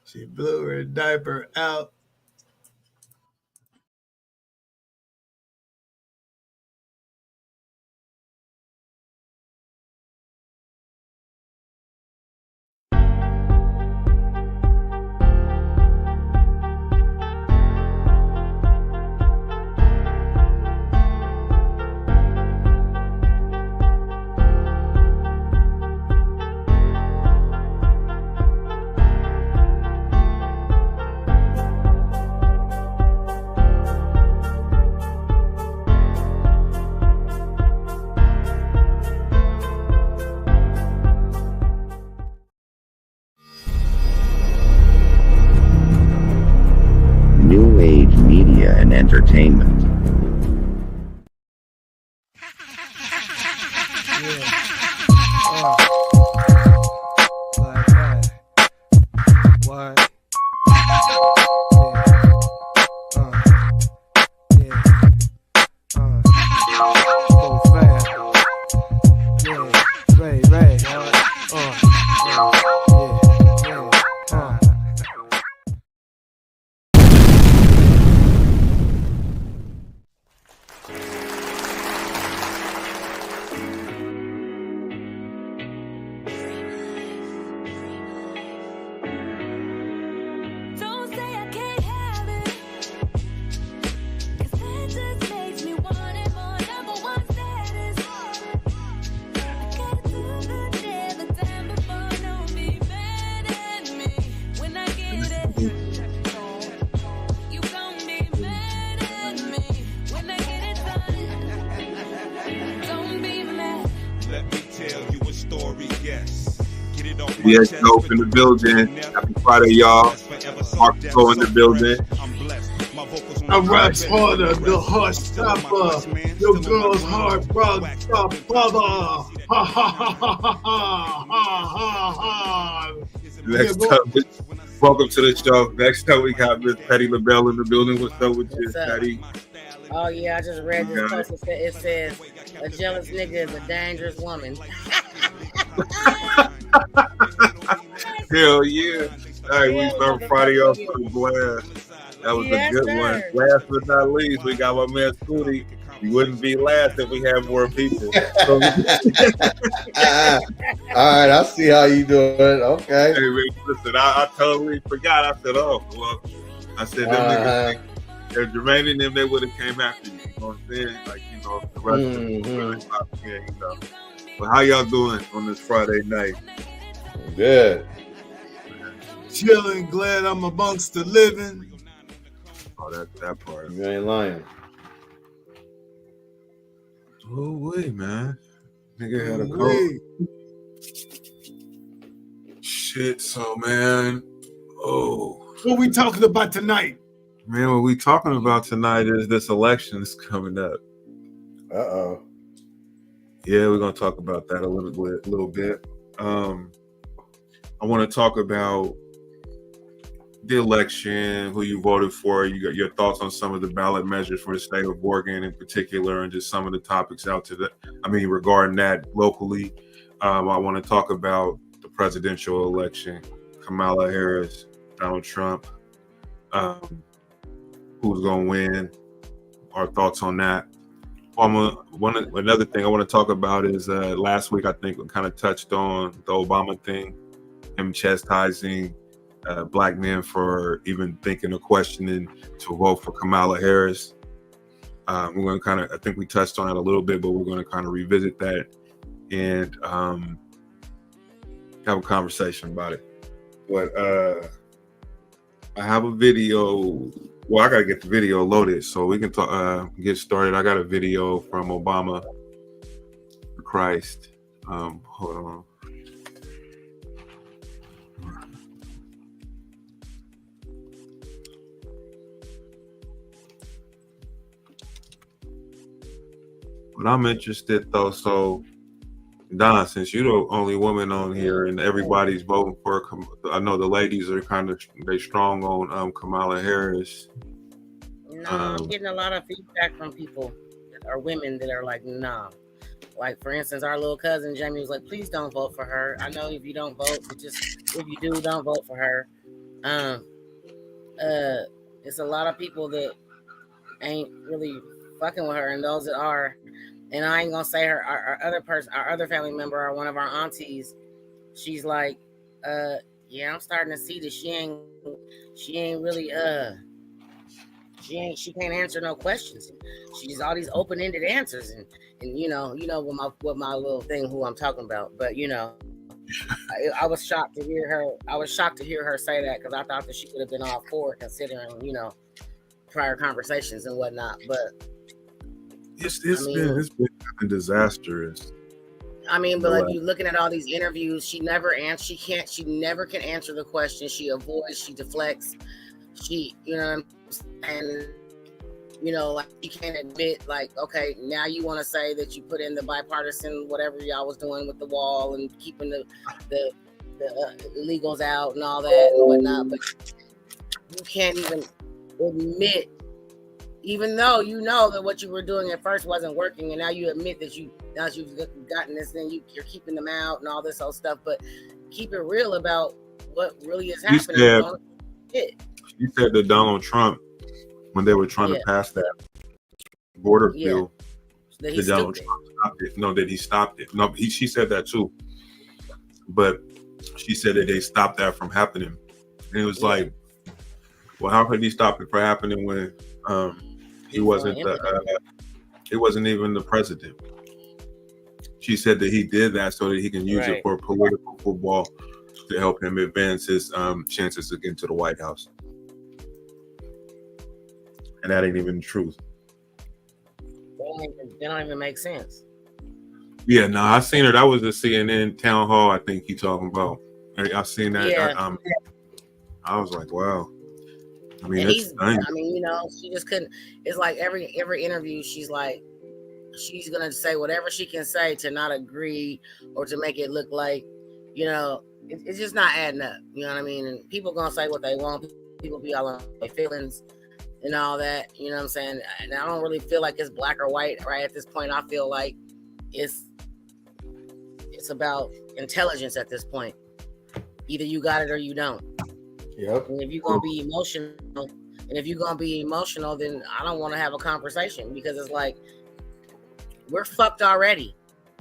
She blew her diaper out. New Age Media and Entertainment. Like that. What? Go fast. Yeah, Ray. Don't say I can't have it, 'cause that just makes me want it more. Number one status. I gotta do the day the time before. Don't be mad at me when I get it. You gon' be mad at me when I get it done. Don't be mad. Let me tell you a story, yes. Get it off my Yes, chest dope with in the the building. Happy Friday, y'all. Marco in the building. I'm blessed. My vocals I raps harder, the heart stopper. Your girl's heart rock stop father. Ha ha ha ha ha ha ha ha. Next up, welcome to the show. Next up, we got Miss Patty LaBelle in the building. What's up with you, What's up? Patty? Oh yeah, I just read this post. It says a jealous nigga is a dangerous woman. Hell yeah. All right, we start Friday off with a blast. That was Yes, a good sir. one. Last but not least, we got my man Scooty. You wouldn't be last if we had more people. So, All right, I see how you doing. Okay. hey, man, listen, I totally forgot. I said, oh, well, I said, them niggas, if Jermaine and them, they would have came after you. You know what I'm saying? Like, you know, the rest of them really popped in, you know. But how y'all doing on this Friday night? Good. Chilling, glad I'm amongst the living. Oh, that part. You ain't lying. Oh, wait, man. Nigga had a cold. Wait. Shit, so, man. Oh. What we talking about tonight? Man, what we talking about tonight is this election is coming up. Uh-oh. Yeah, we're gonna talk about that a little bit. I want to talk about the election, who you voted for. You got your thoughts on some of the ballot measures for the state of Oregon in particular, and just some of the topics regarding that locally. I want to talk about the presidential election, Kamala Harris, Donald Trump, who's gonna win. Our thoughts on that. Another thing I want to talk about is last week I think we kind of touched on the Obama thing, him chastising black men for even thinking or questioning to vote for Kamala Harris. We're going to I think we touched on it a little bit, but we're going to kind of revisit that and have a conversation about it. But I have a video. Well, I got to get the video loaded so we can get started. I got a video from Obama for Christ. Hold on. But I'm interested though. So, Don, since you're the only woman on here and everybody's voting for, I know the ladies are they strong on Kamala Harris. No, I'm getting a lot of feedback from people that are women that are like, nah. Like, for instance, our little cousin Jamie was like, please don't vote for her. I know if you don't vote, but just if you do, don't vote for her. Um, it's a lot of people that ain't really fucking with her, and those that are, and I ain't gonna say her, our other person, our other family member, or one of our aunties. She's like, yeah, I'm starting to see that she ain't really, she can't answer no questions. She's all these open ended answers, and what my little thing who I'm talking about. But I was shocked to hear her. I was shocked to hear her say that because I thought that she would have been all for it, considering prior conversations and whatnot. But it's been disastrous. I mean, but like you looking at all these interviews, she never can answer the question. She avoids, she deflects, and like she can't admit, like, okay, now you want to say that you put in the bipartisan whatever y'all was doing with the wall and keeping the illegals out and all that and whatnot, but you can't even admit, even though you know that what you were doing at first wasn't working, and now you admit that now you've gotten this thing, you're keeping them out and all this old stuff, but keep it real about what really is happening. You said that Donald Trump, when they were trying to pass that border bill, that Donald Trump stopped it. No, that he stopped it. No, she said that too. But she said that they stopped that from happening. And it was like, well, how could he stop it from happening when he wasn't even the president? She said that he did that so that he can use it for political football to help him advance his chances to get into the White House. And that ain't even the truth. That don't even make sense. Yeah, no, I seen her. That was the CNN town hall. I think you talking about. I seen that. Yeah. I was like, wow. I mean, she just couldn't. It's like every interview, she's like, she's gonna say whatever she can say to not agree or to make it look like, it's just not adding up. You know what I mean? And people gonna say what they want. People be all on their feelings and all that. You know what I'm saying? And I don't really feel like it's black or white right at this point. I feel like it's about intelligence at this point. Either you got it or you don't. Yep. And if you're gonna be emotional, then I don't want to have a conversation, because it's like we're fucked already.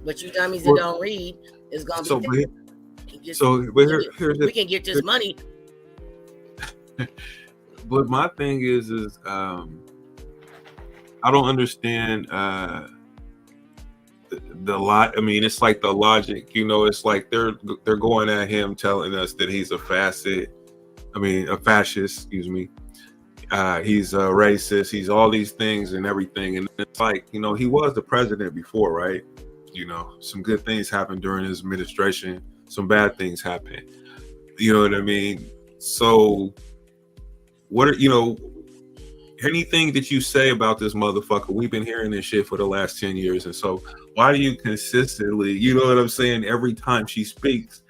But you dummies that don't read is gonna be. We can get this money. But my thing is I don't understand the lot. I mean, it's like the logic, it's like they're going at him, telling us that he's a fascist, excuse me. He's a racist, he's all these things and everything. And it's like, he was the president before, right? Some good things happened during his administration, some bad things happened. You know what I mean? So what are, anything that you say about this motherfucker, we've been hearing this shit for the last 10 years. And so why do you consistently, you know what I'm saying? Every time she speaks,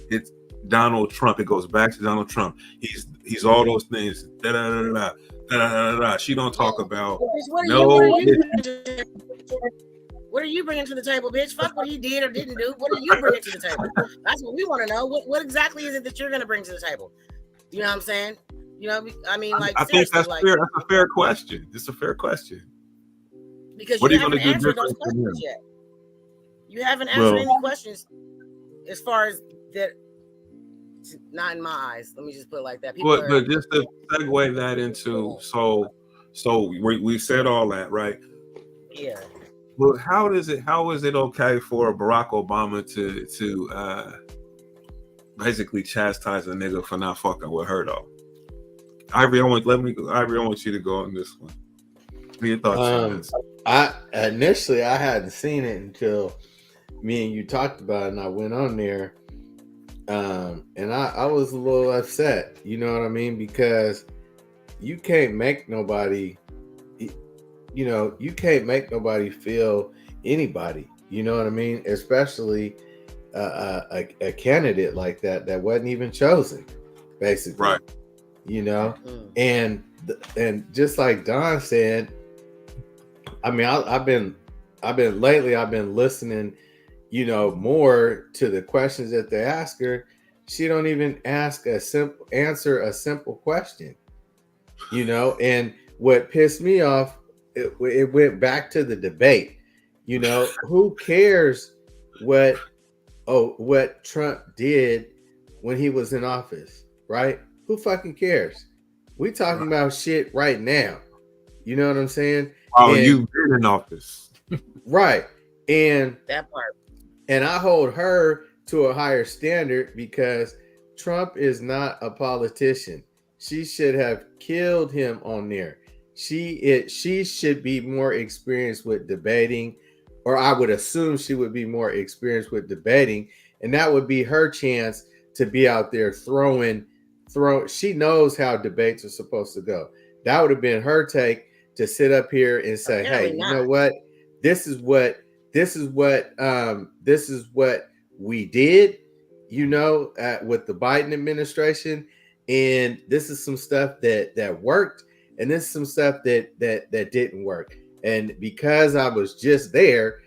it's Donald Trump. It goes back to Donald Trump. He's all those things. Da, da, da, da, da, da, da. She don't talk about What are you bringing to the table, bitch? Fuck what he did or didn't do. What are you bringing to the table? That's what we want to know. What exactly is it that you're going to bring to the table? You know what I'm saying? I mean, like, I think that's fair. That's a fair question. It's a fair question. Because you haven't answered those questions yet. You haven't answered any questions as far as that. Not in my eyes. Let me just put it like that. But just to segue that into, so we said all that, right? Yeah. Well, how is it okay for Barack Obama to basically chastise a nigga for not fucking with her though? Ivory, I want you to go on this one. What are your thoughts on this? I hadn't seen it until me and you talked about it, and I went on there. And I was a little upset, you know what I mean? Because you can't make nobody, you can't make nobody feel anybody, you know what I mean? Especially a candidate like that wasn't even chosen, basically. Right. And just like Don said, I mean, I've been listening, more to the questions that they ask her. she don't even answer a simple question, you know. And what pissed me off, it went back to the debate. You know, who cares what Trump did when he was in office, right? Who fucking cares? We talking about shit right now. You know what I'm saying? Oh, And you've been in office. right. And That part. and I hold her to a higher standard because Trump is not a politician. She should have killed him on there. She should be more experienced with debating, or I would assume she would be more experienced with debating, and that would be her chance to be out there throw. She knows how debates are supposed to go. That would have been her take to sit up here and say, Apparently "Hey, you not. know what? This is what we did, you know, with the Biden administration, and this is some stuff that worked, and this is some stuff that didn't work. And because I was just there,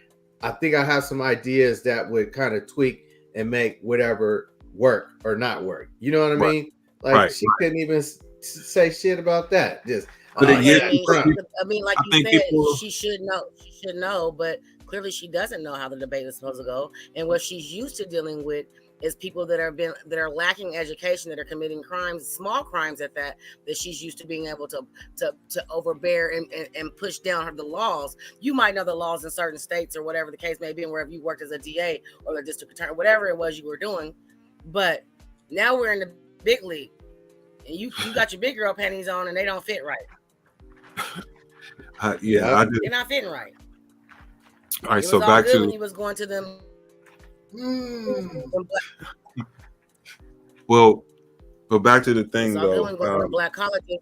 I think I have some ideas that would kind of tweak and make whatever work or not work. You know what I Right. mean? Like Right. she couldn't even say shit about that. Just But oh, it yeah, gets Trump. I mean, like I you think said, people- she should know. She should know, but clearly she doesn't know how the debate is supposed to go. And what she's used to dealing with is people that are lacking education, that are committing crimes, small crimes at that she's used to being able to overbear and push down the laws. You might know the laws in certain states or whatever the case may be, and wherever you worked as a DA or the district attorney, whatever it was you were doing. But now we're in the big league, and you got your big girl panties on, and they don't fit right. I Yeah. do. They're not fitting right. All right, It so was all back good when to he was going to them. well, go back to the It's thing all good when though. going to black colleges,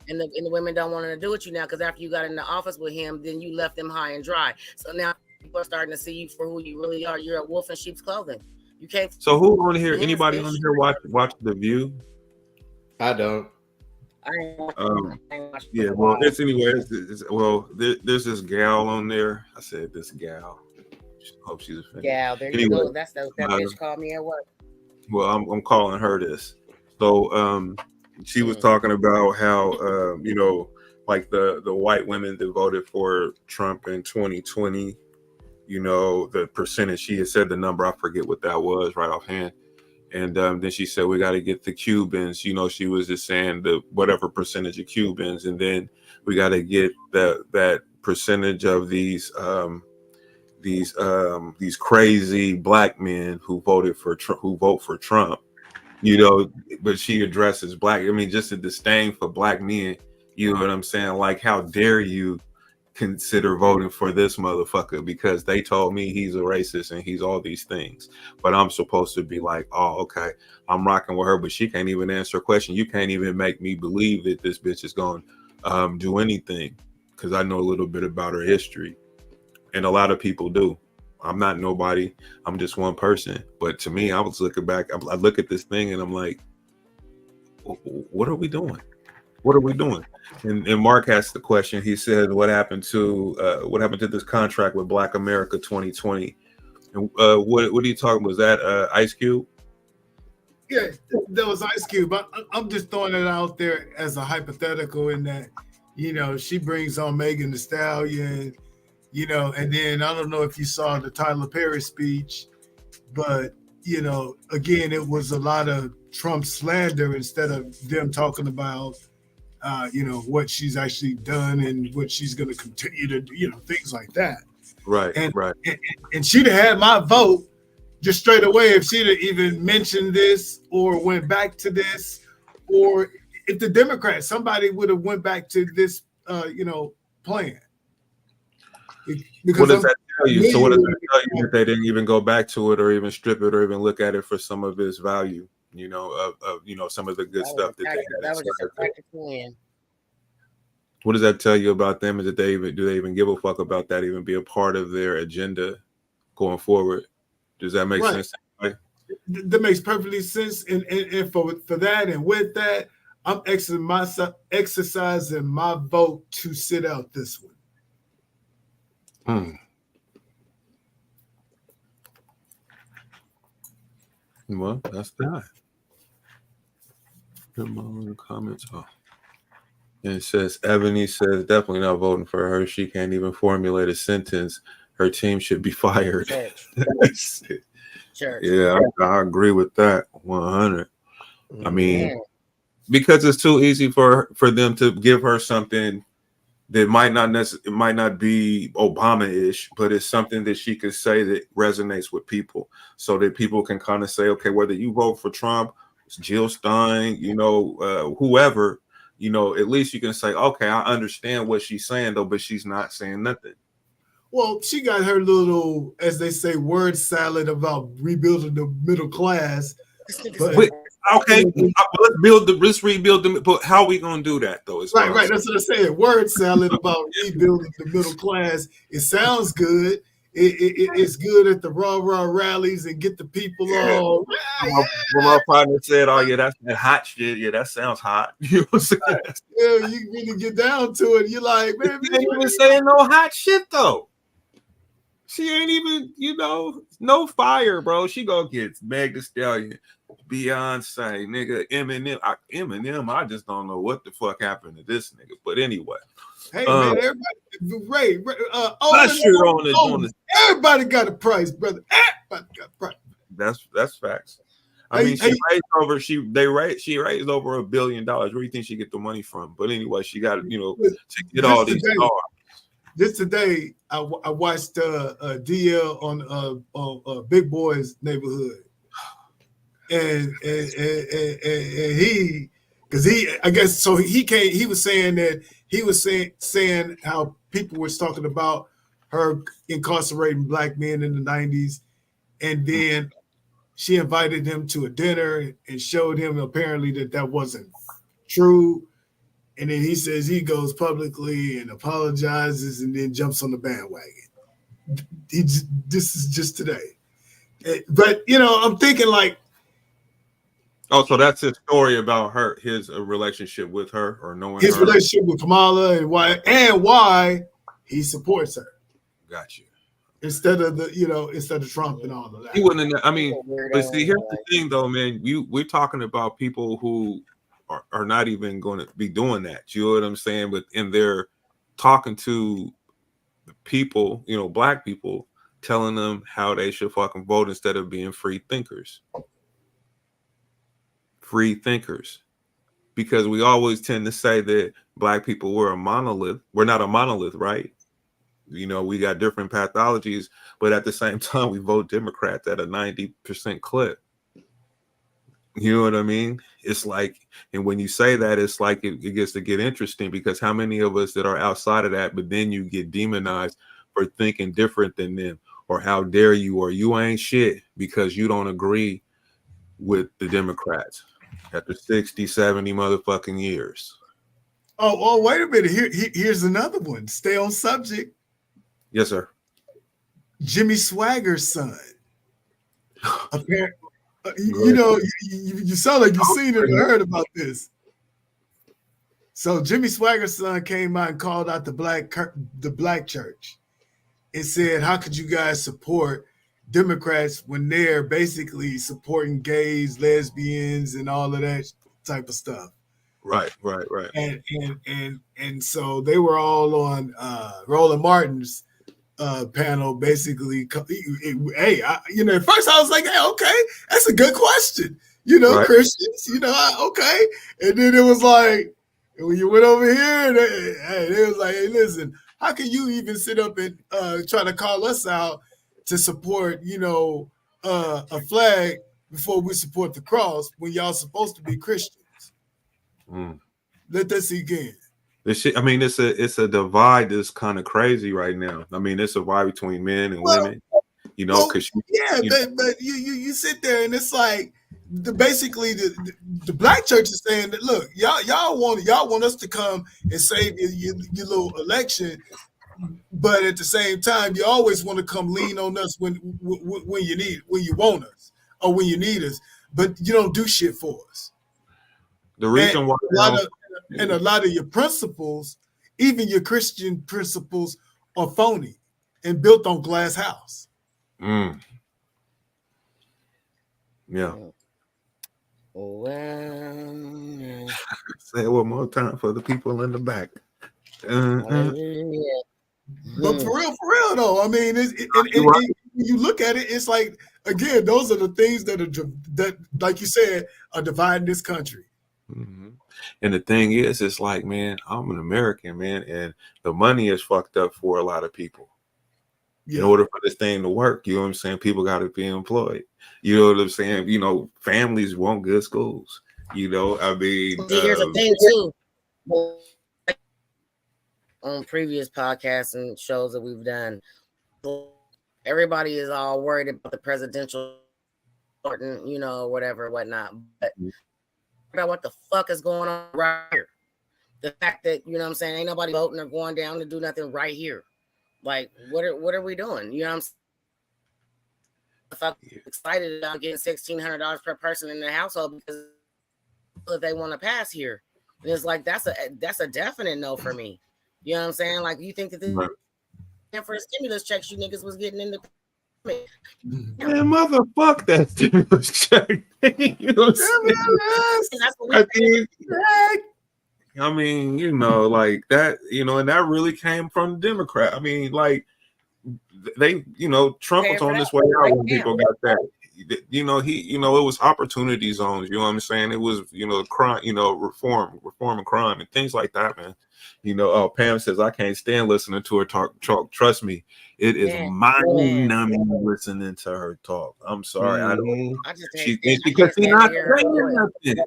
and the women don't want to do with you now because after you got in the office with him, then you left them high and dry. So now people are starting to see you for who you really are. You're a wolf in sheep's clothing. You can't. So who on here? Yes, Anybody bitch. on here watch The View? I don't. I ain't watching Yeah, for a well, while. it's anyway. There's this gal on there. I said this gal. Hope she's offended. Yeah, there you Anyway, go. That's that bitch called me at work. Well, I'm calling her this. So she was talking about how you know, like the white women that voted for Trump in 2020, you know, the percentage. She had said the number, I forget what that was right offhand. And then she said we got to get the Cubans. You know, she was just saying the whatever percentage of Cubans, and then we got to get that percentage of these crazy black men who voted for who vote for Trump. You know, but she addresses black. I mean, just a disdain for black men. You know what I'm saying? Like, how dare you consider voting for this motherfucker because they told me he's a racist and he's all these things, but I'm supposed to be like, oh, okay, I'm rocking with her, but she can't even answer a question. You can't even make me believe that this bitch is going to do anything because I know a little bit about her history, and a lot of people do. I'm not nobody. I'm just one person. But to me, I was looking back. I look at this thing and I'm like, what are we doing? What are we doing? And Mark asked the question. He said, "What happened to this contract with Black America 2020?" And what are you talking about? Was that Ice Cube? Yeah, that was Ice Cube. I'm just throwing it out there as a hypothetical in that, you know, she brings on Megan Thee Stallion, you know, and then I don't know if you saw the Tyler Perry speech, but, you know, again, it was a lot of Trump slander instead of them talking about, you know, what she's actually done and what she's going to continue to do, you know, things like that. Right, And, right. And she'd have had my vote just straight away if she'd have even mentioned this or went back to this, or if the Democrats, somebody would have went back to this, you know, plan. Because What does that tell you? So what does that tell you Yeah. that they didn't even go back to it or even strip it or even look at it for some of its value? You know, of you know, some of the good stuff that they had. That was just a inside there. practical win. What does that tell you about them? Is that do they even give a fuck about that? Even be a part of their agenda going forward? Does that make Right. sense? Right? That makes perfectly sense. And for that and with that, I'm exercising my vote to sit out this one. Well, that's that. Come on in the comments. Oh. And it says, Ebony says, definitely not voting for her. She can't even formulate a sentence. Her team should be fired. Church. Church. Yeah, I agree with that 100. I mean, Yeah. because it's too easy for them to give her something that might not be Obama-ish, but it's something that she could say that resonates with people, so that people can kind of say, okay, whether you vote for Trump, Jill Stein, whoever, at least you can say, okay, I understand what she's saying though, but she's not saying nothing. Well, she got her little, as they say, word salad about rebuilding the middle class. But okay, let's rebuild them. But how are we gonna do that though? Right. That's what I'm saying. Word salad about rebuilding the middle class. It sounds good. It's good at the rah rallies and get the people all. When my partner said, "Oh yeah, that's that hot shit. Yeah, that sounds hot." You know what I'm saying? Yeah, you really get down to it. You're like, man, she ain't even saying no hot shit though. She ain't even, no fire, bro. She gonna get Meg Thee Stallion, Beyonce, nigga, Eminem. I just don't know what the fuck happened to this nigga. But anyway, hey man, everybody, everybody got a price, brother. Everybody got a price. That's facts. I mean, she raised over $1 billion. Where do you think she get the money from? But anyway, she got to get all these stars. Just today, I watched DL on Big Boy's Neighborhood, and he, because I guess so he came. He was saying that he was saying how people were talking about her incarcerating black men in the 90s, and then she invited him to a dinner and showed him apparently that wasn't true. And then he says he goes publicly and apologizes and then jumps on the bandwagon. This is just today. But, I'm thinking like. Oh, so that's his story about his relationship with her or knowing his her. Relationship with Kamala and why he supports her. Got you. Instead of Trump and all of that. He wouldn't. I mean, but see, here's the thing though, man. We're talking about people who are not even going to be doing that. You know what I'm saying? But they're talking to the people, black people, telling them how they should fucking vote instead of being free thinkers. Free thinkers. Because we always tend to say that black people were a monolith. We're not a monolith, right? We got different pathologies, but at the same time, we vote Democrats at a 90% clip. You know what I mean? It's like, and when you say that, it's like it gets to get interesting, because how many of us that are outside of that, but then you get demonized for thinking different than them, or how dare you, or you ain't shit because you don't agree with the Democrats after 60, 70 motherfucking years. Oh, wait a minute. Here's another one. Stay on subject. Yes, sir. Jimmy Swagger's son. Apparently. You sound like you've seen it and heard about this. So Jimmy Swagger's son came out and called out the black church and said, how could you guys support Democrats when they're basically supporting gays, lesbians, and all of that type of stuff? Right. And so they were all on Roland Martin's panel, basically. Hey, at first I was like, hey, okay, that's a good question. Right. Christians, okay. And then it was like, when you went over here, they was like, hey, listen, how can you even sit up and try to call us out to support, a flag before we support the cross when y'all supposed to be Christians? Let that sink in. This shit, I mean, it's a divide that's kind of crazy right now. I mean, it's a divide between men and women, because but you sit there and it's like basically the black church is saying that, look, y'all want us to come and save your little election, but at the same time you always want to come lean on us when you want us or when you need us, but you don't do shit for us. The reason why a lot of your principles, even your Christian principles, are phony and built on glass house. Yeah. Well, Say it one more time for the people in the back. Hallelujah. But for real though, I mean, You're right. when you look at it, it's like again, those are the things that like you said, are dividing this country. Mhm. And the thing is, it's like, man, I'm an American, man, and the money is fucked up for a lot of people. In Yeah. order for this thing to work, you know what I'm saying? People got to be employed. You know what I'm saying? You know, families want good schools. You know, I mean, See, here's the thing too. On previous podcasts and shows that we've done, everybody is all worried about the presidential, you know, whatever, whatnot. But about what the fuck is going on right here. The fact that, you know what I'm saying, ain't nobody voting or going down to do nothing right here. Like, what are we doing? You know what I'm saying? If I'm excited about getting $1,600 per person in the household because they want to pass here. And it's like that's a definite no for me. You know what I'm saying? Like, you think that this for stimulus checks you niggas was getting in the man, motherfuck that stimulus check. You know what I'm saying? That's what we I mean, you know, like that, you know, and that really came from the Democrat. I mean, like they, you know, Trump was on this way out when people got that. You know, it was opportunity zones. You know what I'm saying? It was, you know, crime, you know, reform and crime and things like that, man. You know, Pam says I can't stand listening to her talk. Trust me, it is mind-numbing listening to her talk. I'm sorry, I don't. Because she's not saying nothing.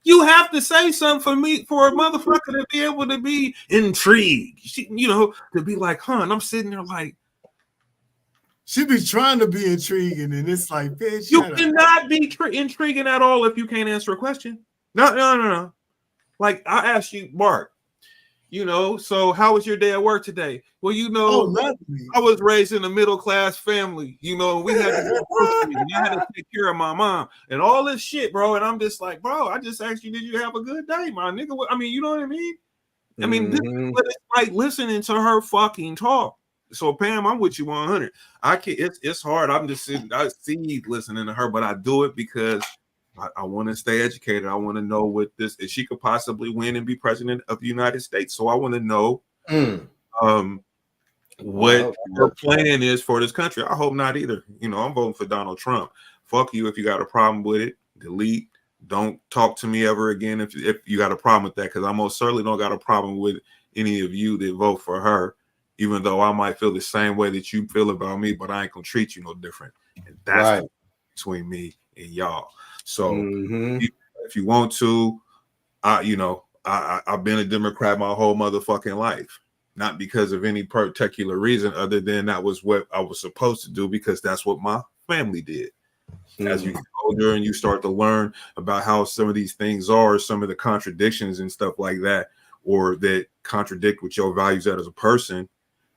You have to say something for a motherfucker to be able to be intrigued. You know, to be like, huh? And I'm sitting there like, she be trying to be intriguing, and it's like, bitch, you cannot be intriguing at all if you can't answer a question. No. Like I asked you, Mark, you know, so how was your day at work today? Well, you know, I was raised in a middle class family. You know, we had to go groceries, and I had to take care of my mom and all this shit, bro. And I'm just like, bro, I just asked you, did you have a good day, my nigga? I mean, you know what I mean? I mean, this is what it's like listening to her fucking talk. So Pam, I'm with you 100. I can't. It's hard. I'm just sitting. I see listening to her, but I do it because I want to stay educated. I want to know what this if she could possibly win and be president of the United States. So I want to know what her plan is for this country. I hope not either. You know, I'm voting for Donald Trump. Fuck you if you got a problem with it. Delete. Don't talk to me ever again if you got a problem with that, because I most certainly don't got a problem with any of you that vote for her. Even though I might feel the same way that you feel about me, but I ain't gonna treat you no different. And that's between me and y'all. So if you want to, I've been a Democrat my whole motherfucking life. Not because of any particular reason other than that was what I was supposed to do, because that's what my family did. As you get older and you start to learn about how some of these things are, some of the contradictions and stuff like that, or that contradict with your values as a person,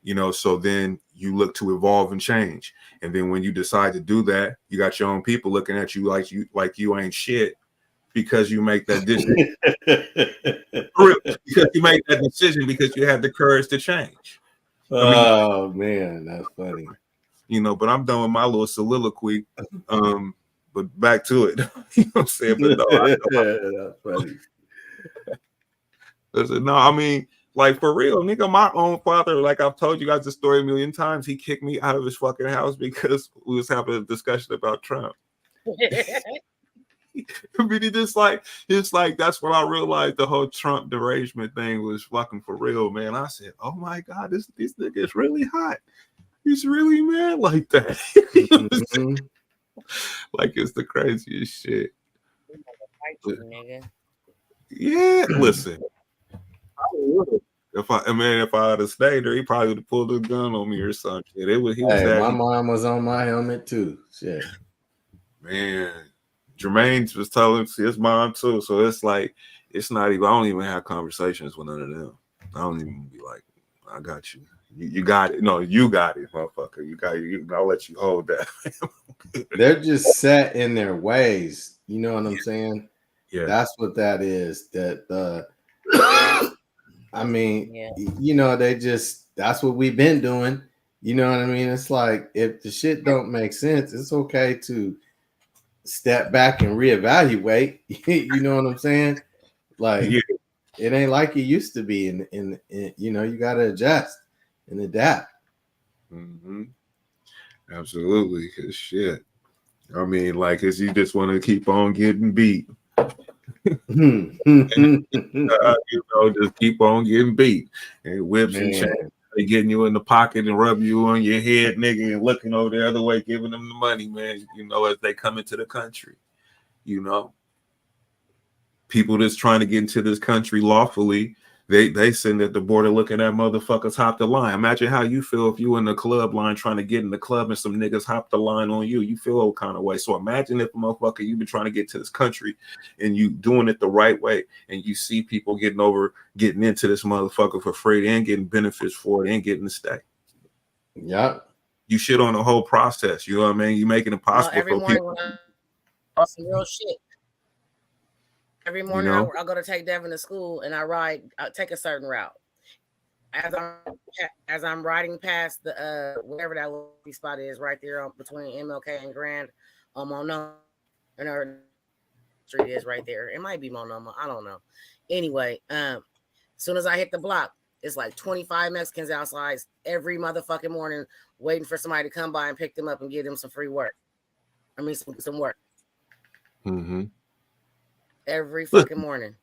you know, so then you look to evolve and change. And then when you decide to do that, you got your own people looking at you like you ain't shit because you make that decision. Because you make that decision because you have the courage to change. Oh man, that's funny. You know, but I'm done with my little soliloquy. But back to it. You know what I'm saying? But no, that's funny. Listen, no, I mean, like for real, nigga, my own father, like I've told you guys the story a million times, he kicked me out of his fucking house because we was having a discussion about Trump. I mean, it's like that's when I realized the whole Trump derangement thing was fucking for real, man. I said, oh my God, this nigga is really hot. He's really mad like that. You know what I'm saying? Like it's the craziest shit. Yeah, listen. If I had stayed there, he probably would have pulled a gun on me or something. My mom was on my helmet too. Shit. Man, Jermaine was telling his mom too. So it's like it's not even. I don't even have conversations with none of them. I don't even be like, I got you. You got it. No, you got it, motherfucker. You got it. I'll let you hold that. They're just set in their ways. You know what I'm saying? Yeah. That's what that is. That I mean, you know, that's what we've been doing. You know what I mean? It's like if the shit don't make sense, it's okay to step back and reevaluate. You know what I'm saying? Like It ain't like it used to be. In you know, you got to adjust and adapt. Mm-hmm. Absolutely, cause shit. I mean, like, cause you just want to keep on getting beat. Just keep on getting beat and whips and chains. They getting you in the pocket and rubbing you on your head, nigga, and looking over the other way, giving them the money, man. You know, as they come into the country, you know, people that's trying to get into this country lawfully, they sitting at the border looking at motherfuckers hop the line. Imagine how you feel if you in the club line trying to get in the club and some niggas hop the line on you. You feel all kind of way. So imagine if a motherfucker you've been trying to get to this country and you doing it the right way, and you see people getting into this motherfucker for free and getting benefits for it and getting to stay. Yeah. You shit on the whole process. You know what I mean? You making it possible every for morning people. when I some real shit. Every morning You know? I go to take Devin to school and I take a certain route. As I'm riding past the whatever that little spot is right there between MLK and Grand, Monoma, and our street is right there. It might be Monoma, I don't know. Anyway, as soon as I hit the block, it's like 25 Mexicans outside every motherfucking morning waiting for somebody to come by and pick them up and give them some free work. I mean, some work. Mm-hmm. Every fucking morning.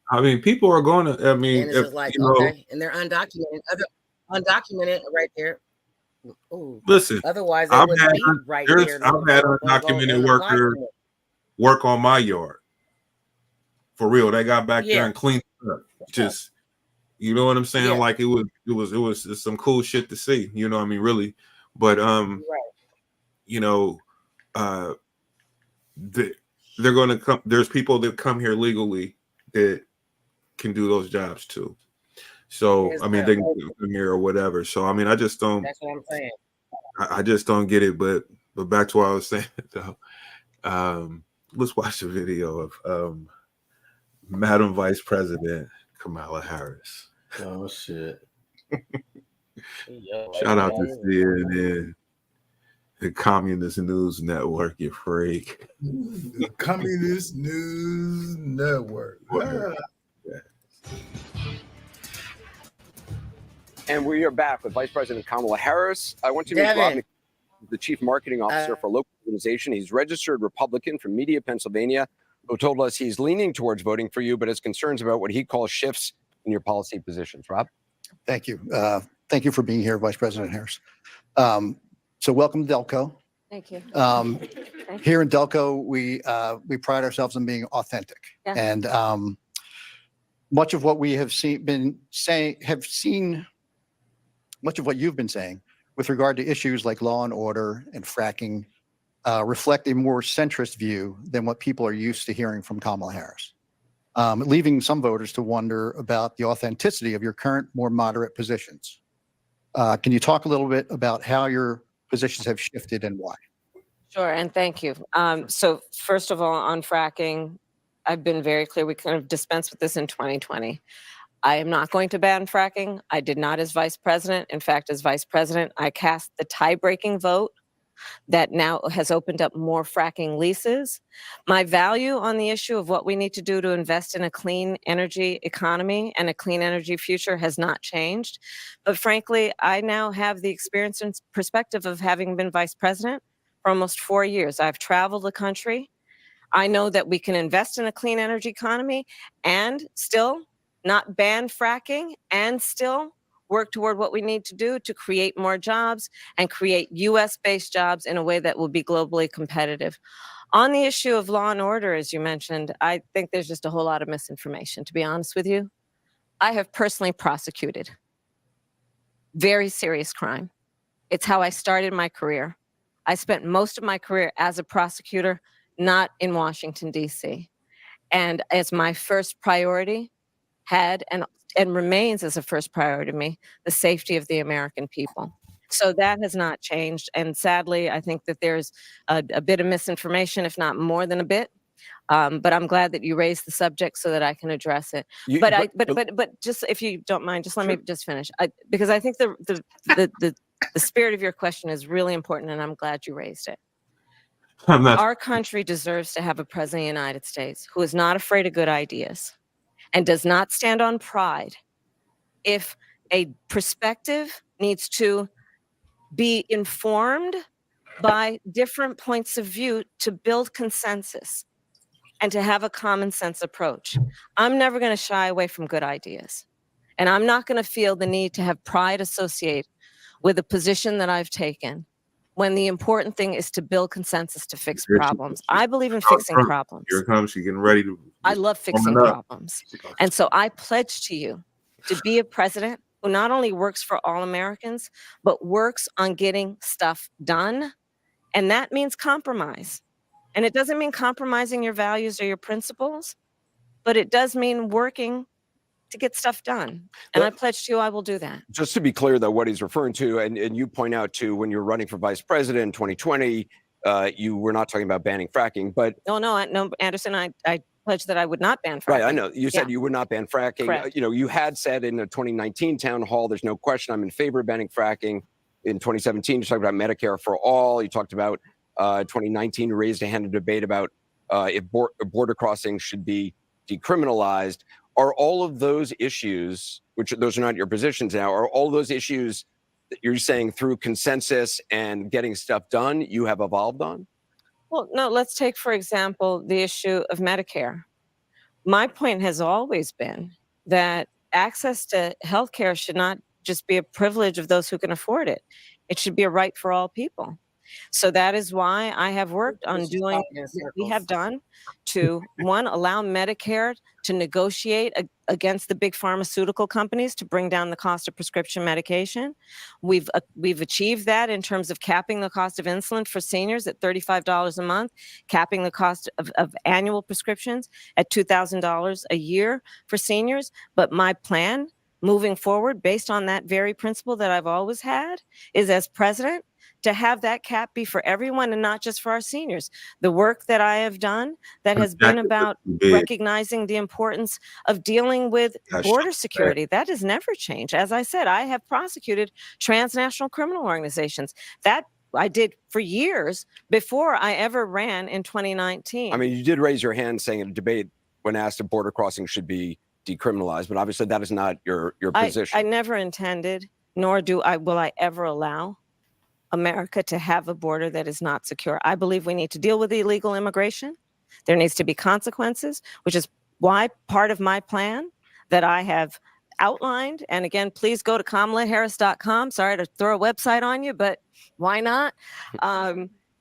I mean, people are going to. I mean, and it's just like, okay, and they're undocumented right there. Ooh. Listen, Otherwise, they would be right there. I've had undocumented worker work on my yard. For real, they got back there and cleaned it up. Just, you know what I'm saying? Like it was just some cool shit to see. You know what I mean? Really, but you know, they're going to come. There's people that come here legally that can do those jobs too. So I mean, they can come here or whatever. So I mean, I just don't. That's what I'm saying. I just don't get it. But back to what I was saying though. Let's watch the video of Madam Vice President Kamala Harris. Oh shit! Shout out to CNN, the Communist News Network, you freak. The Communist News Network. And we are back with Vice President Kamala Harris. I want to meet Rob, the Chief Marketing Officer for a local organization. He's registered Republican from Media, Pennsylvania, who told us he's leaning towards voting for you, but has concerns about what he calls shifts in your policy positions. Rob? Thank you. Thank you for being here, Vice President Harris. So welcome to Delco. Thank you. Here in Delco, we pride ourselves on being authentic. Yeah. And much of what we have seen much of what you've been saying with regard to issues like law and order and fracking reflect a more centrist view than what people are used to hearing from Kamala Harris, leaving some voters to wonder about the authenticity of your current, more moderate positions. Can you talk a little bit about how your positions have shifted and why? Sure, and thank you. So first of all, on fracking, I've been very clear. We kind of dispensed with this in 2020. I am not going to ban fracking. I did not as vice president. In fact, as vice president, I cast the tie-breaking vote that now has opened up more fracking leases. My value on the issue of what we need to do to invest in a clean energy economy and a clean energy future has not changed. But frankly, I now have the experience and perspective of having been vice president for almost 4 years. I've traveled the country. I know that we can invest in a clean energy economy and still not ban fracking and still work toward what we need to do to create more jobs and create US-based jobs in a way that will be globally competitive. On the issue of law and order, as you mentioned, I think there's just a whole lot of misinformation, to be honest with you. I have personally prosecuted very serious crime. It's how I started my career. I spent most of my career as a prosecutor, not in Washington, D.C. And as my first priority, had and remains as a first priority to me, the safety of the American people. So that has not changed. And sadly, I think that there's a bit of misinformation, if not more than a bit. But I'm glad that you raised the subject so that I can address it. But just if you don't mind, just let me just finish. Because I think the spirit of your question is really important, and I'm glad you raised it. Our country deserves to have a president of the United States who is not afraid of good ideas and does not stand on pride, if a perspective needs to be informed by different points of view to build consensus and to have a common sense approach, I'm never going to shy away from good ideas. And I'm not going to feel the need to have pride associate with a position that I've taken when the important thing is to build consensus to fix problems. I believe in fixing problems. Here comes she getting ready to. I love fixing problems. And so I pledge to you to be a president who not only works for all Americans, but works on getting stuff done. And that means compromise. And it doesn't mean compromising your values or your principles, but it does mean working to get stuff done. And I pledge to you I will do that. Just to be clear, though, what he's referring to, and you point out to when you're running for vice president in 2020, you were not talking about banning fracking, but no, Anderson, I pledged that I would not ban fracking. right, I know you said you would not ban fracking. Correct. You had said in the 2019 town hall, there's no question I'm in favor of banning fracking. In 2017, you talked about Medicare for all. You talked about 2019, you raised a hand in debate about if border crossings should be decriminalized. Are all of those issues, which those are not your positions now, are all those issues that you're saying through consensus and getting stuff done, you have evolved on? Well, no, let's take, for example, the issue of Medicare. My point has always been that access to healthcare should not just be a privilege of those who can afford it. It should be a right for all people. So that is why I have worked on doing what we have done to, one, allow Medicare to negotiate against the big pharmaceutical companies to bring down the cost of prescription medication. We've achieved that in terms of capping the cost of insulin for seniors at $35 a month, capping the cost of annual prescriptions at $2,000 a year for seniors. But my plan moving forward, based on that very principle that I've always had, is as president, to have that cap be for everyone and not just for our seniors. The work that I have done that has been about recognizing the importance of dealing with border security, that has never changed. As I said, I have prosecuted transnational criminal organizations. That I did for years before I ever ran in 2019. I mean, you did raise your hand saying in a debate when asked if border crossing should be decriminalized, but obviously that is not your position. I never intended, nor will I ever allow America to have a border that is not secure. I believe we need to deal with illegal immigration. There needs to be consequences, which is why part of my plan that I have outlined, and again, please go to KamalaHarris.com. Sorry to throw a website on you, but why not?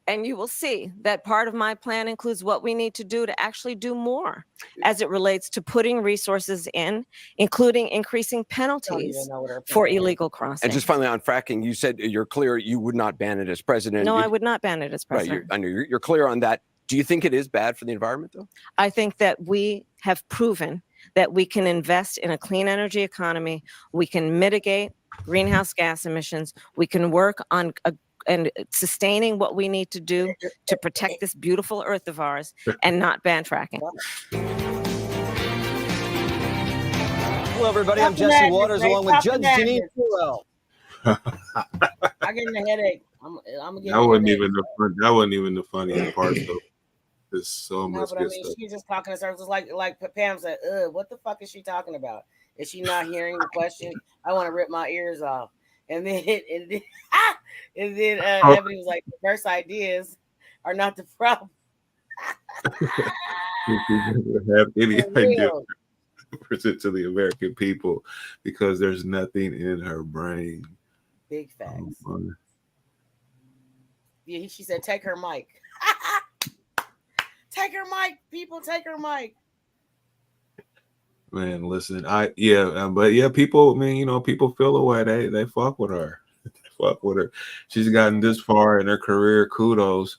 And you will see that part of my plan includes what we need to do to actually do more as it relates to putting resources in, including increasing penalties for illegal crossing. And just finally on fracking, you said you're clear you would not ban it as president. No, I would not ban it as president. Right, I know you're clear on that. Do you think it is bad for the environment, though? I think that we have proven that we can invest in a clean energy economy. We can mitigate greenhouse gas emissions. We can work on and sustaining what we need to do to protect this beautiful earth of ours and not ban fracking. Hello, everybody. I'm Jesse Waters along with Judge Janine Turrell. I'm getting a headache. I'm getting That wasn't even the funniest part, though. There's so much good stuff. She's just talking in circles, like Pam said. What the fuck is she talking about? Is she not hearing the question? I want to rip my ears off. And then Ebony was like, diverse ideas are not the problem. Have any idea present to the American people because there's nothing in her brain. Big facts. Yeah, she said, take her mic. Take her mic, people, take her mic. Man, listen, people, people feel away. They fuck with her. Fuck with her. She's gotten this far in her career. Kudos.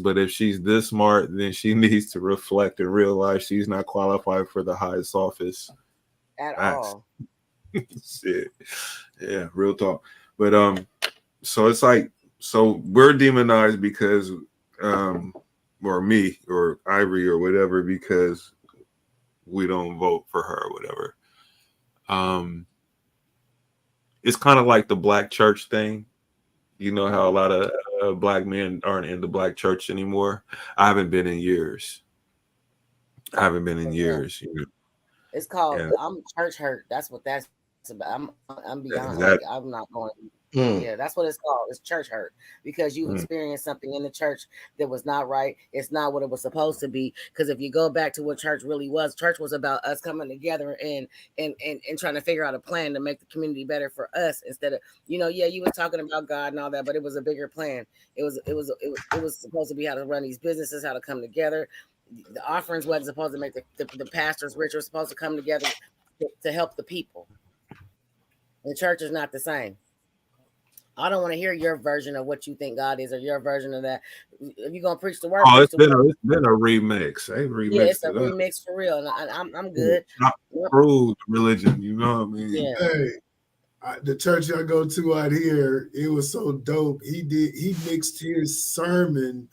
But if she's this smart, then she needs to reflect and realize she's not qualified for the highest office at all. Shit. Yeah, real talk. But so it's like, so we're demonized because or me or Ivory or whatever because we don't vote for her or whatever. It's kind of like the black church thing. You know how a lot of black men aren't in the black church anymore. I haven't been in years. You know. It's called Yeah. I'm church hurt. That's what that's about. I'm beyond. Exactly. Like I'm not going. Yeah, that's what it's called. It's church hurt because you Mm. experienced something in the church that was not right. It's not what it was supposed to be. Because if you go back to what church really was, church was about us coming together and trying to figure out a plan to make the community better for us instead of yeah, you was talking about God and all that, but it was a bigger plan. It was supposed to be how to run these businesses, how to come together. The offerings wasn't supposed to make the pastors rich. It was supposed to come together to help the people. The church is not the same. I don't want to hear your version of what you think God is or your version of that. If you're gonna preach the word, Oh, preach it's the word. been a remix. They remixed Yeah, it's a it up. remix for real, and I'm good. Not approved religion, you know what I mean? Yeah. Hey, the church I go to out here, it was so dope. He mixed his sermon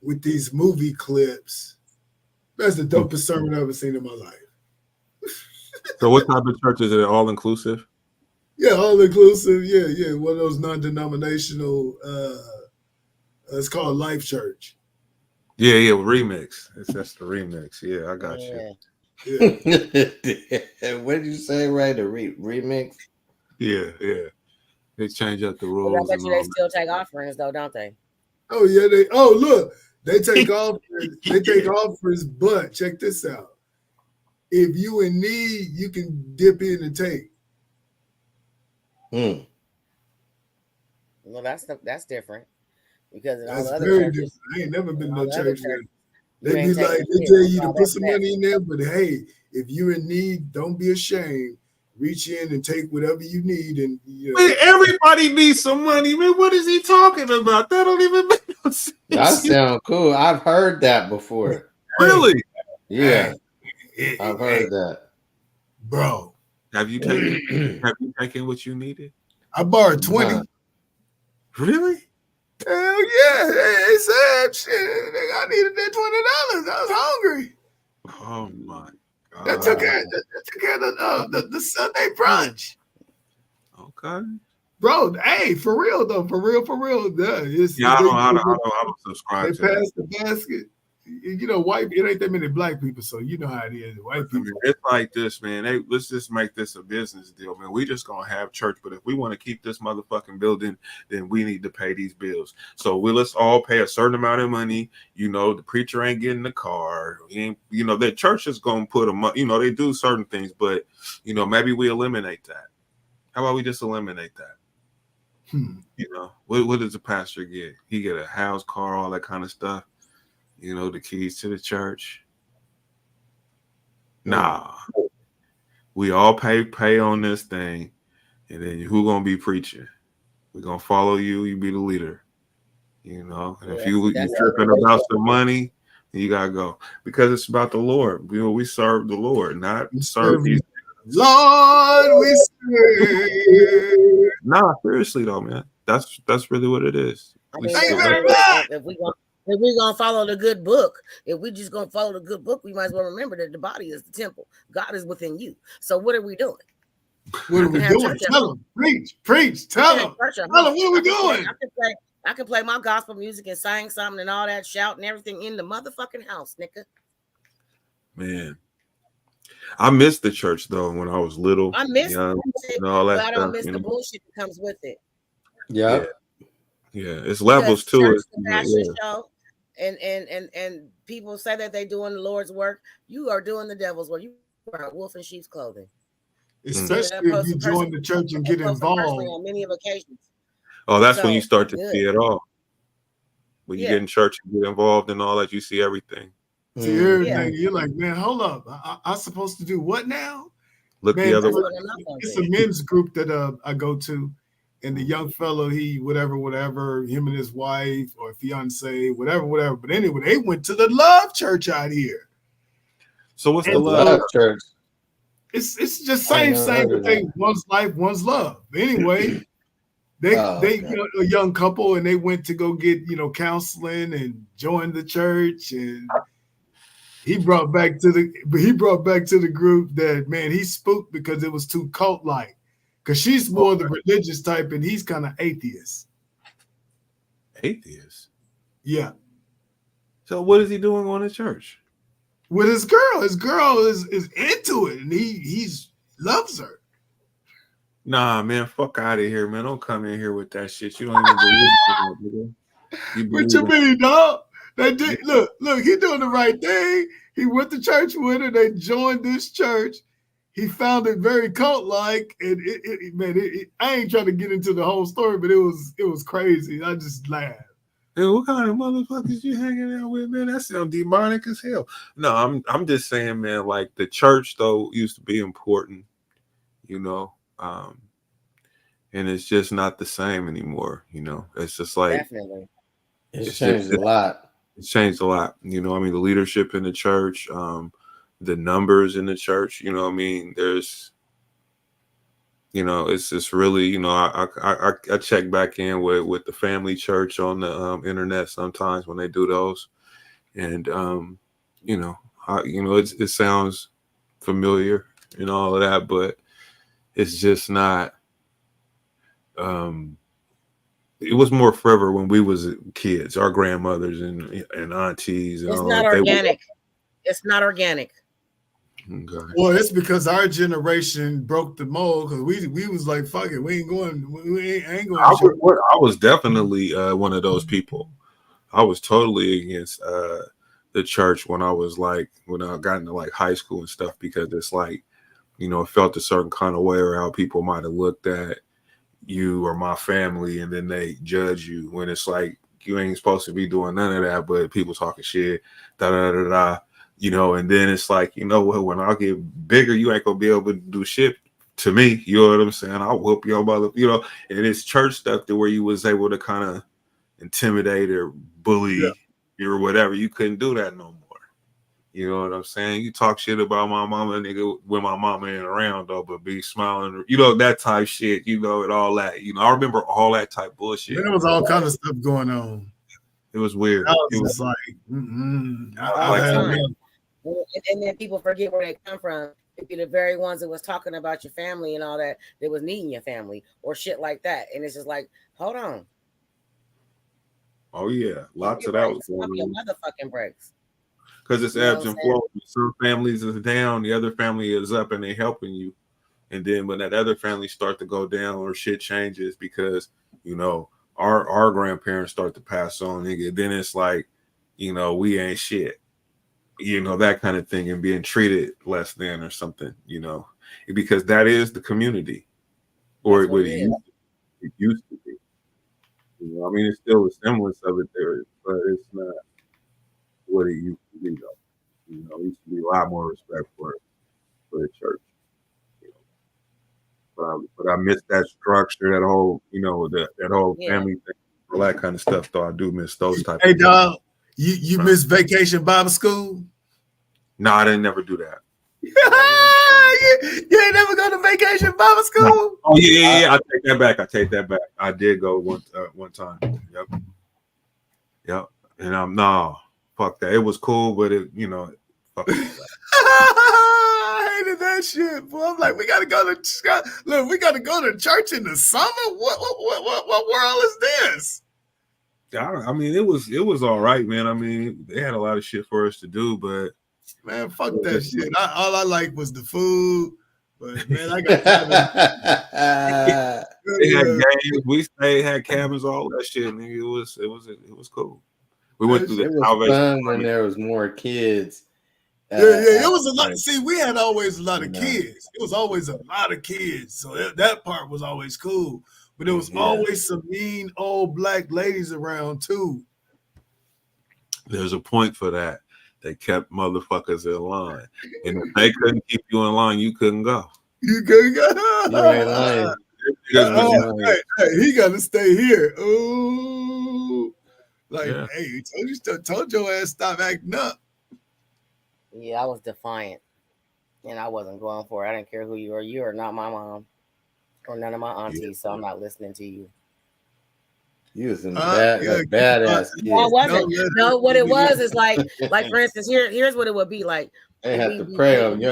with these movie clips. That's the dopest sermon I've ever seen in my life. So what type of church is it? All inclusive? Yeah, all inclusive. Yeah. One of those non-denominational. It's called Life Church. Yeah, remix. That's the remix. Yeah, I got you. Yeah. What did you say? Right, a remix. Yeah. They change up the But I rules bet and you they all still take offerings though, don't they? Oh yeah, look, they take offerings. They take offerings, but check this out. If you in need, you can dip in and take. Well, that's different because in all That's the other very churches, different. I ain't never been in to all no the other church where churches, they you be ain't like, taking they shit. tell you to Oh, put that's some that. money in there, but hey, if you're in need, don't be ashamed. Reach in and take whatever you need, and Man, everybody needs some money, man. What is he talking about? That don't even make no sense. That sounds cool. I've heard that before. Really? Yeah, I've heard that, bro. Have you taken what you needed? I borrowed 20. Nah. Really? Hell yeah. They said shit. I needed that $20. I was hungry. Oh my God. That took care of the Sunday brunch. Okay. Bro, hey, for real though, for real. Yeah, I don't subscribe They to that. passed the basket. White, it ain't that many black people, so you know how it is. White I people. mean, it's like this, man. Hey, let's just make this a business deal, man. We just gonna have church, but if we want to keep this motherfucking building, then we need to pay these bills. So let's all pay a certain amount of money. The preacher ain't getting the car. The church is gonna put they do certain things, but maybe we eliminate that. How about we just eliminate that? What does the pastor get? He get a house, car, all that kind of stuff. The keys to the church. Nah, we all pay on this thing, and then who gonna be preaching? We're gonna follow you. You be the leader. And if you tripping about some money, you gotta go because it's about the Lord. We serve the Lord, not serve these. Lord, we serve. Nah, seriously though, man. That's really what it is. If we're gonna follow the good book, if we just gonna follow the good book, we might as well remember that the body is the temple. God is within you. So what are we doing? What are we doing? Tell them. Preach. Tell them. What are we doing? I can play my gospel music and sing something and all that, shout and everything in the motherfucking house, nigga. Man, I missed the church though when I was little. I miss young, it, all that but I don't stuff, miss the bullshit that comes with it. Yeah. It's levels to church, it. the fashion show, and people say that they're doing the Lord's work. You are doing the devil's work. You are a wolf in sheep's clothing. Especially if you join the church and get involved. On many of occasions. Oh, that's when you start to see it all. When you get in church and get involved and all that, you see everything. See everything. You're like, man, hold up. I'm supposed to do what now? Look man, the other way. It's a men's group that I go to. And the young fellow, he whatever, him and his wife or fiance, whatever. But anyway, they went to the Love Church out here. So what's the Love Church? It's just same thing. One's life, one's love. Anyway, they a young couple and they went to go get counseling and joined the church, and he brought back to the group that, man, he spooked because it was too cult like. Because she's more the religious type and he's kind of atheist. Atheist? Yeah. So what is he doing on in church? with his girl. His girl is into it, and he's loves her. Nah, man, fuck out of here, man. Don't come in here with that shit. You don't even believe it, nigga. What you mean, dog? They did look, he doing the right thing. He went to church with her. They joined this church. He found it very cult-like, and I ain't trying to get into the whole story, but it was crazy. I just laughed. Hey, what kind of motherfuckers you hanging out with, man? That sounds demonic as hell. No, I'm just saying, man, like the church though used to be important, you know. And it's just not the same anymore, you know. It's just like Definitely. It's changed a lot. It's changed a lot, you know. I mean, the leadership in the church, the numbers in the church, you know what I mean? There's, you know, it's just really, you know, I check back in with the family church on the internet sometimes when they do those, and you know, it sounds familiar and all of that, but it's just not. It was more forever when we was kids, our grandmothers and aunties. And It's all not that. organic. It's not organic. Okay. Well, it's because our generation broke the mold because we was like, fuck it, we ain't going. We ain't going. I was definitely one of those people. I was totally against the church when I got into like high school and stuff, because it's like, you know, it felt a certain kind of way, or how people might have looked at you or my family, and then they judge you when it's like you ain't supposed to be doing none of that, but people talking shit, da da da da, you know. And then it's like, you know what, when I get bigger, you ain't gonna be able to do shit to me. You know what I'm saying? I'll whoop your mother, you know. And it's church stuff to where you was able to kind of intimidate or bully or whatever. You couldn't do that no more. You know what I'm saying? You talk shit about my mama, nigga, when my mama ain't around though, but be smiling, you know, that type shit, you know, and all that. You know, I remember all that type bullshit. There was all kind of stuff going on. It was weird. I was It just was like, and then people forget where they come from. It'd be the very ones that was talking about your family and all that was needing your family or shit like that. And it's just like, hold on. Oh yeah, lots of that was going on. Your motherfucking breaks. Because it's ebbs and flows. Some families is down, the other family is up, and they helping you. And then when that other family start to go down or shit changes, because you know our grandparents start to pass on, nigga, then it's like, you know, we ain't shit, you know, that kind of thing, and being treated less than or something, you know, because that is the community, or it used to be. You know, I mean, it's still a semblance of it there, but it's not what it used to be, though. You know, it used to be a lot more respect for the church. You know, but I miss that structure, that whole, you know, that whole family thing, all that kind of stuff. Though I do miss those type. Hey, dog, you miss Vacation Bible School? No, I didn't never do that. You ain't never go to Vacation Bible School? No. Oh yeah. I take that back. I did go one time. Yep. And no. Fuck that. It was cool, but it, you know, fuck I hated that shit. Boy, I'm like, we gotta go to church in the summer. What world is this? I mean, it was all right, man. I mean, they had a lot of shit for us to do, but man, fuck that shit. All I liked was the food. But man, I got tired of they had games. We had cabins, all that shit. Nigga, it was cool. We went through the Salvation when there was more kids. It was a lot. See, we had always a lot of kids. It was always a lot of kids, so that part was always cool. But there was always some mean old black ladies around too. There's a point for that. They kept motherfuckers in line, and if they couldn't keep you in line, you couldn't go. You couldn't go. You ain't lying. Hey, he got to stay here. Ooh. Like, hey, told your ass stop acting up. Yeah, I was defiant, and I wasn't going for it. I didn't care who you are. You are not my mom or none of my aunties, so I'm not listening to you. You was in badass kid. No, I wasn't. No, what it was is like for instance, here's what it would be like. They had to pray over your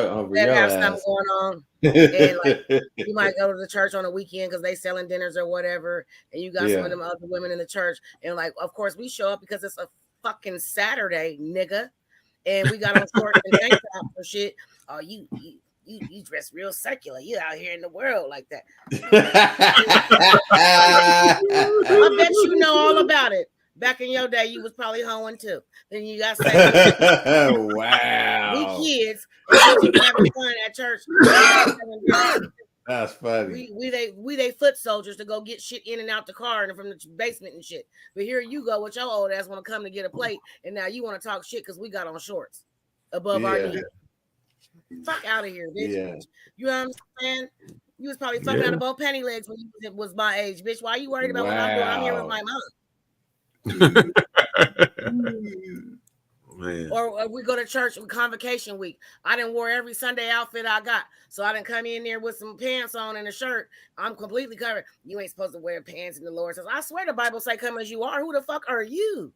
have ass. something going on, and like you might go to the church on a weekend because they selling dinners or whatever, and you got some of them other women in the church, and like of course we show up because it's a fucking Saturday, nigga, and we got on shorts and tank tops and shit. Oh, you dress real secular. You out here in the world like that. I bet you know all about it. Back in your day, you was probably hoeing too. Then you got saved. Wow. We kids, and we just having fun at church. That's funny. We they foot soldiers to go get shit in and out the car and from the basement and shit. But here you go with your old ass want to come to get a plate, and now you want to talk shit because we got on shorts above our knees. Fuck out of here, bitch. Yeah. You know what I'm saying? You was probably fucking out of both penny legs when you was my age, bitch. Why are you worried about what I'm doing? I'm here with my mom. Man. Or we go to church with convocation week. I didn't wear every Sunday outfit I got, so I didn't come in there with some pants on and a shirt. I'm completely covered. You ain't supposed to wear pants, and the Lord says, "I swear the Bible say, come as you are." Who the fuck are you?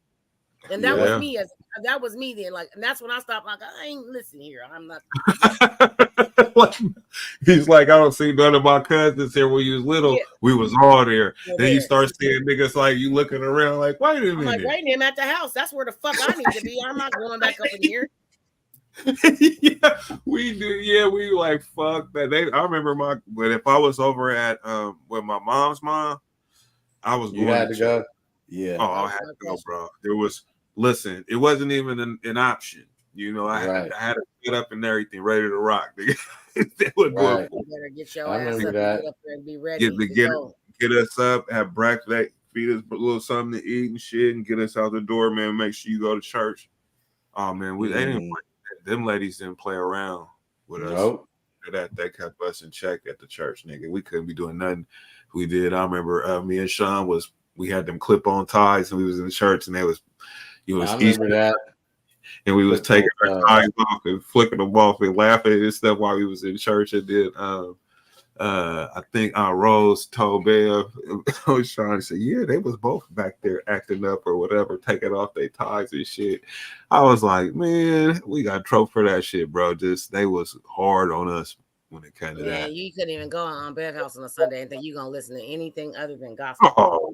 And that was me. That was me then. Like, and that's when I stopped. Like, I ain't listening here. I'm not. He's like, I don't see none of my cousins here when you was little. Yeah. We was all there. Then you start seeing niggas like you looking around like, wait a minute. I'm like, wait a minute, I'm at the house. That's where the fuck I need to be. I'm not going back up in here. Yeah, we do. Yeah, we like fuck that. I remember but if I was over at with my mom's mom, I was going. You had to go. Yeah. Oh, I had to go, bro. Listen, it wasn't even an option. You know, I had to get up and everything, ready to rock. That would go. You better get your ass up, get up there and be ready. Get us up, have breakfast, feed us a little something to eat and shit, and get us out the door, man. Make sure you go to church. Oh man, they didn't. Them ladies didn't play around with us. Nope. They kept us in check at the church, nigga. We couldn't be doing nothing. We did. I remember me and Sean we had them clip-on ties, and we was in the church, and I remember Easter, that. And we was taking our ties off and flicking them off and laughing and stuff while we was in church. And then I think Rose told Bev, Sean said, yeah, they was both back there acting up or whatever, taking off their ties and shit. I was like, man, we got trope for that shit, bro. They was hard on us when it came to that. Yeah, you couldn't even go on Bev House on a Sunday and think you're gonna listen to anything other than gospel. Oh,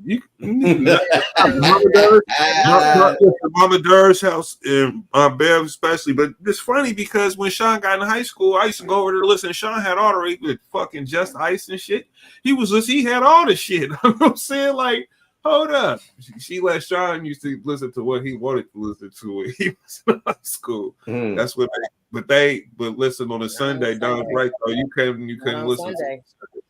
Mama Durr's house and Bev especially. But it's funny because when Sean got in high school, I used to go over there to listen. Sean had all the fucking Just Ice and shit. He had all the shit. You know what I'm saying? Like, hold up. She let Sean used to listen to what he wanted to listen to when he was in high school. That's what but listen on a Sunday, Don's right though. You couldn't listen to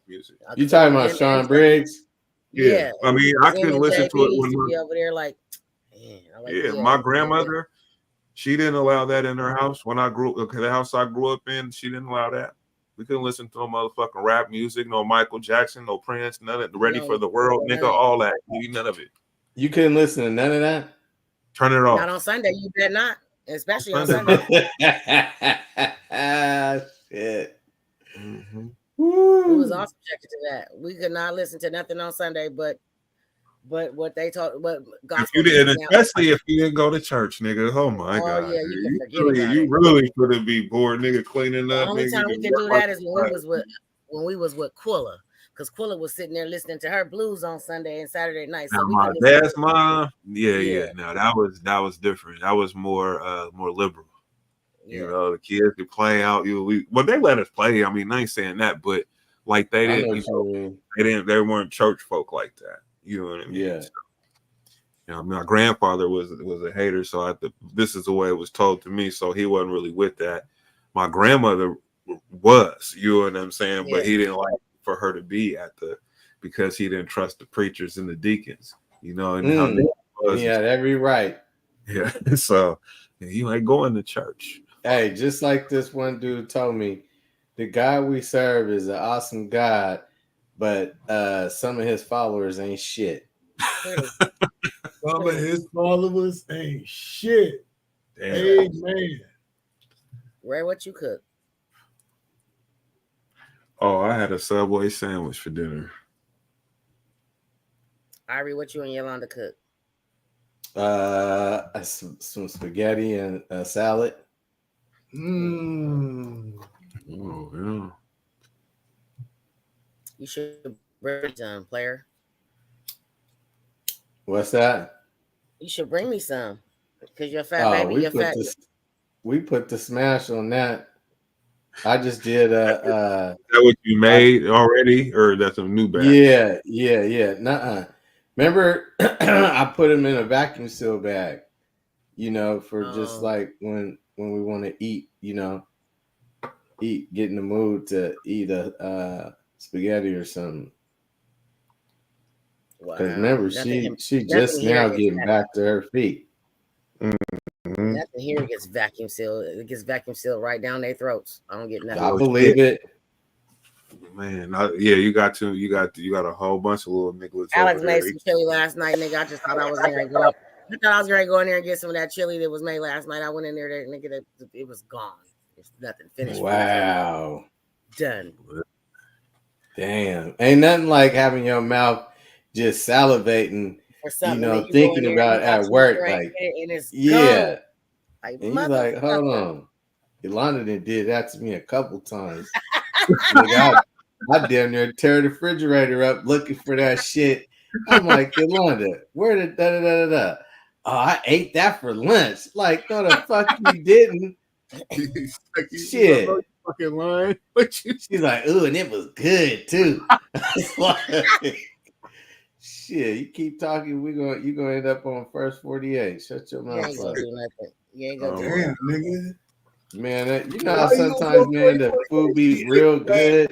music. You talking about Sean Briggs? Yeah. I mean, I couldn't listen to it when over there like, my grandmother, she didn't allow that in her house when I grew up. The house I grew up in, she didn't allow that. We couldn't listen to no motherfucking rap music, no Michael Jackson, no Prince, none of it. Ready for the World, nigga, all that. None of it. You couldn't listen to none of that? Turn it off. Not on Sunday, you bet not. Especially on Sunday. Shit. Mm-hmm. We was all subjected to that. We could not listen to nothing on Sunday, but what they taught, but gospel. If you didn't, especially if you didn't go to church, nigga. Oh my God. Yeah, you really couldn't be bored, nigga, cleaning up. The only time we can do that is when we was with Quilla. Because Quilla was sitting there listening to her blues on Sunday and Saturday night. So my dad's mom, yeah. Now that was different. That was more liberal. Yeah. You know, the kids could play out. They let us play. I mean, I ain't saying that, but like they weren't church folk like that. You know what I mean? Yeah. So, my grandfather was a hater, so this is the way it was told to me. So he wasn't really with that. My grandmother was, you know what I'm saying, but he didn't like for her to be because he didn't trust the preachers and the deacons, you know, and how they was. He had every right. Yeah, so you ain't going to church. Hey, just like this one dude told me, the God we serve is an awesome God, but some of his followers ain't shit. Some of his followers ain't shit. Damn. Amen. Ray, what you cook? Oh, I had a Subway sandwich for dinner. Irie, what you and Yolanda cook? Some spaghetti and a salad. Oh, yeah. You should bring some, player. What's that? You should bring me some. Because you're fat, baby. You're fat. we put the smash on that. I just did Is that what you made already, or that's a new batch? yeah. Nuh-uh. Remember, I put them in a vacuum seal bag, for just like when we want to eat, get in the mood to eat a spaghetti or something. Because remember, she just now getting back to her feet. Mm-hmm. Nothing here gets vacuum sealed. It gets vacuum sealed right down their throats. I don't get nothing. I believe it. Man, you got a whole bunch of little niggas. Alex made some chili last night, nigga. I just thought I was gonna go. I thought I was gonna go in there and get some of that chili that was made last night. I went in there, nigga, it was gone. There's nothing finished. Wow. Done. Damn. Ain't nothing like having your mouth just salivating, thinking about it at work. Like, and it's yeah. gone. Like, and you're like, hold on. Yolanda did that to me a couple times. Nigga, I damn near tear the refrigerator up looking for that shit. I'm like, Yolanda, where did da? Oh, I ate that for lunch. Like, no, the fuck you didn't. Shit. You fucking lying. She's like, ooh, and it was good too. Shit, you keep talking, you gonna end up on first 48. Shut your mouth up. You ain't gonna do nothing. You ain't gonna do Damn, nothing. nigga. Man, you know how sometimes, man, the food be real good.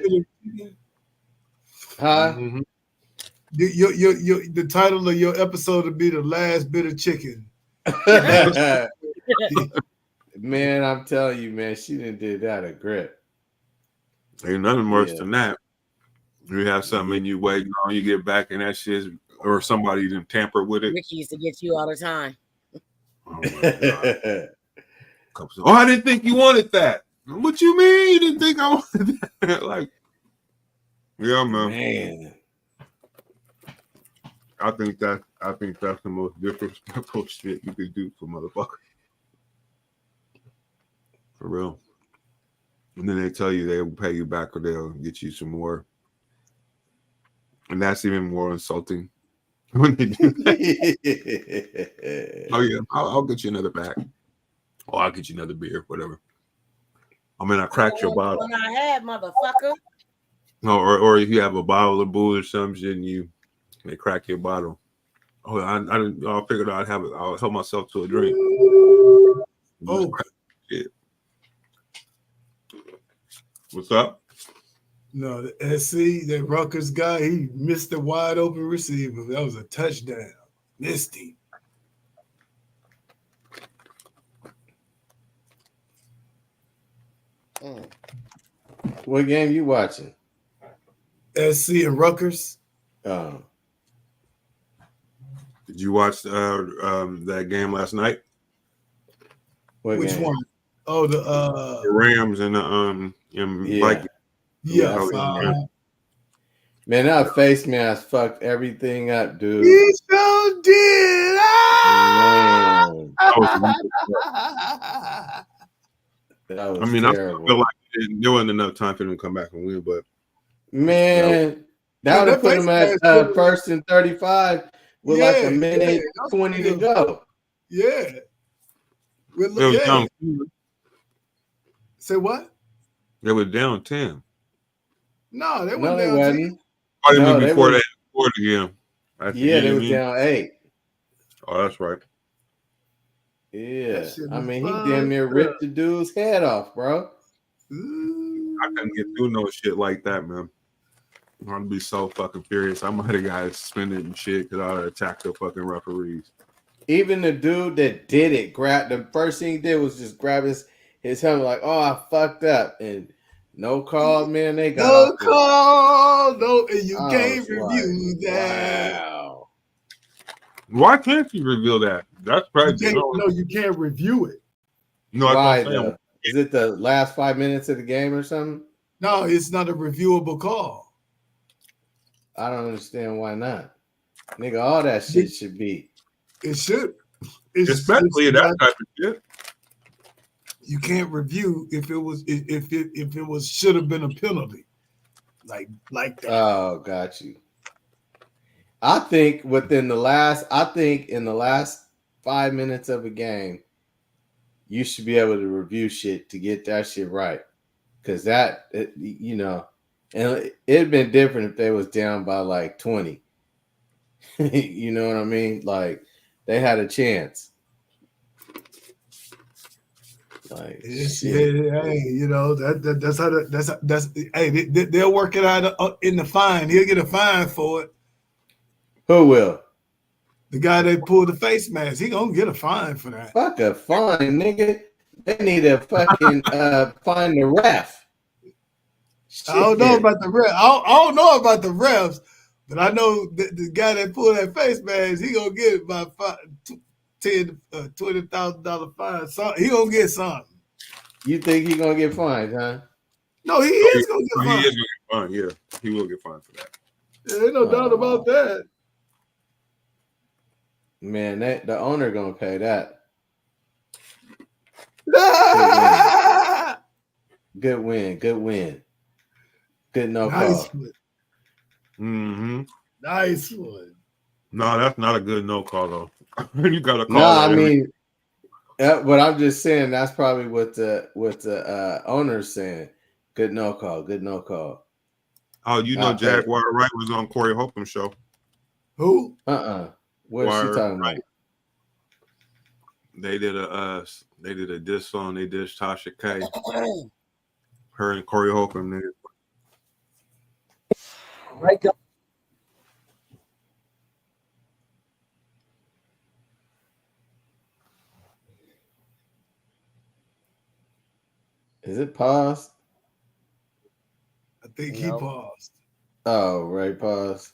Huh? Mm-hmm. The title of your episode will be The Last Bit of Chicken. Man, I'm telling you, man, she done did that a grip. Ain't nothing worse than that. You have something in you waiting on, you get back and that shit, or somebody didn't tamper with it. Ricky used to get you all the time. Oh my God. Oh, I didn't think you wanted that. What you mean you didn't think I wanted that? Like, yeah, man. I think that's the most disrespectful shit you could do for motherfuckers. For real. And then they tell you they'll pay you back or they'll get you some more. And that's even more insulting when they do that. Oh yeah, I'll get you another bag. Oh, I'll get you another beer, whatever. I mean, I cracked your bottle. When I had, motherfucker. No, or if you have a bottle of booze or something, and they crack your bottle. Oh, I figured I'd have it. I'll help myself to a drink. Oh, shit. What's up? No, the SC, that Rutgers guy, he missed the wide open receiver. That was a touchdown. Missed him. What game you watching? SC and Rutgers. Oh. Did you watch that game last night? Which one? Oh, the Rams and the Vikings. Yeah. Man, that face mask fucked everything up, dude. He so did. Man. That was I mean, terrible. I feel like there wasn't enough time for them to come back and win, but man, that would have put them at first and 35 with like a minute 20 to go. Yeah. Say what? They were down 10. No, they No, weren't they down wasn't. 10. Oh, they No, were they before was- they scored again. Yeah, they was down 8. Oh, that's right. Yeah. That shit I was mean, he fucked damn near up. ripped the dude's head off, bro. I couldn't get through no shit like that, man. I'd be so fucking furious. I might have got suspended and shit because I would attack the fucking referees. Even the dude that did it, the first thing he did was just grab his helmet, like, oh, I fucked up. And no call, man. They got No off call. No, and you I can't was review like, that. wow. Why can't you reveal that? That's crazy. You can't review it. No, Why, that's what I'm saying. though? Is it the last 5 minutes of the game or something? No, it's not a reviewable call. I don't understand why not. Nigga, all that shit should be. It should. Especially that type of shit. You can't review if it was should have been a penalty. Like that. Oh, got you. I think in the last 5 minutes of a game, you should be able to review shit to get that shit right. Because that, you know, and it'd been different if they was down by like 20. You know what I mean? Like they had a chance. Like shit. Hey, you know that's how that's hey they'll work it out in the fine. He'll get a fine for it. Who will? The guy that pulled the face mask, he gonna get a fine for that. Fuck a fine, nigga. They need to fucking find the ref. I don't know about the ref. I don't know about the refs, but I know the guy that pulled that face mask, he gonna get about $20,000 fine. So he gonna get something. You think he gonna get fined, huh? No, he is gonna get fined. He is gonna get fined. Yeah, he will get fined for that. Yeah, ain't no doubt about that. Man, the owner gonna pay that. Good win. Good no nice call. One. Mm-hmm. Nice one. No, that's not a good no call though. You got to call. No, I mean, but I'm just saying that's probably what the owner's saying. Good no call. Oh, you know, Jaguar Wright was on Corey Holcomb's show. Who? What's she talking about? They did a diss song. They dissed Tasha K. Her and Corey Holcomb. Right. Is it paused? I think he paused. Oh, Ray paused.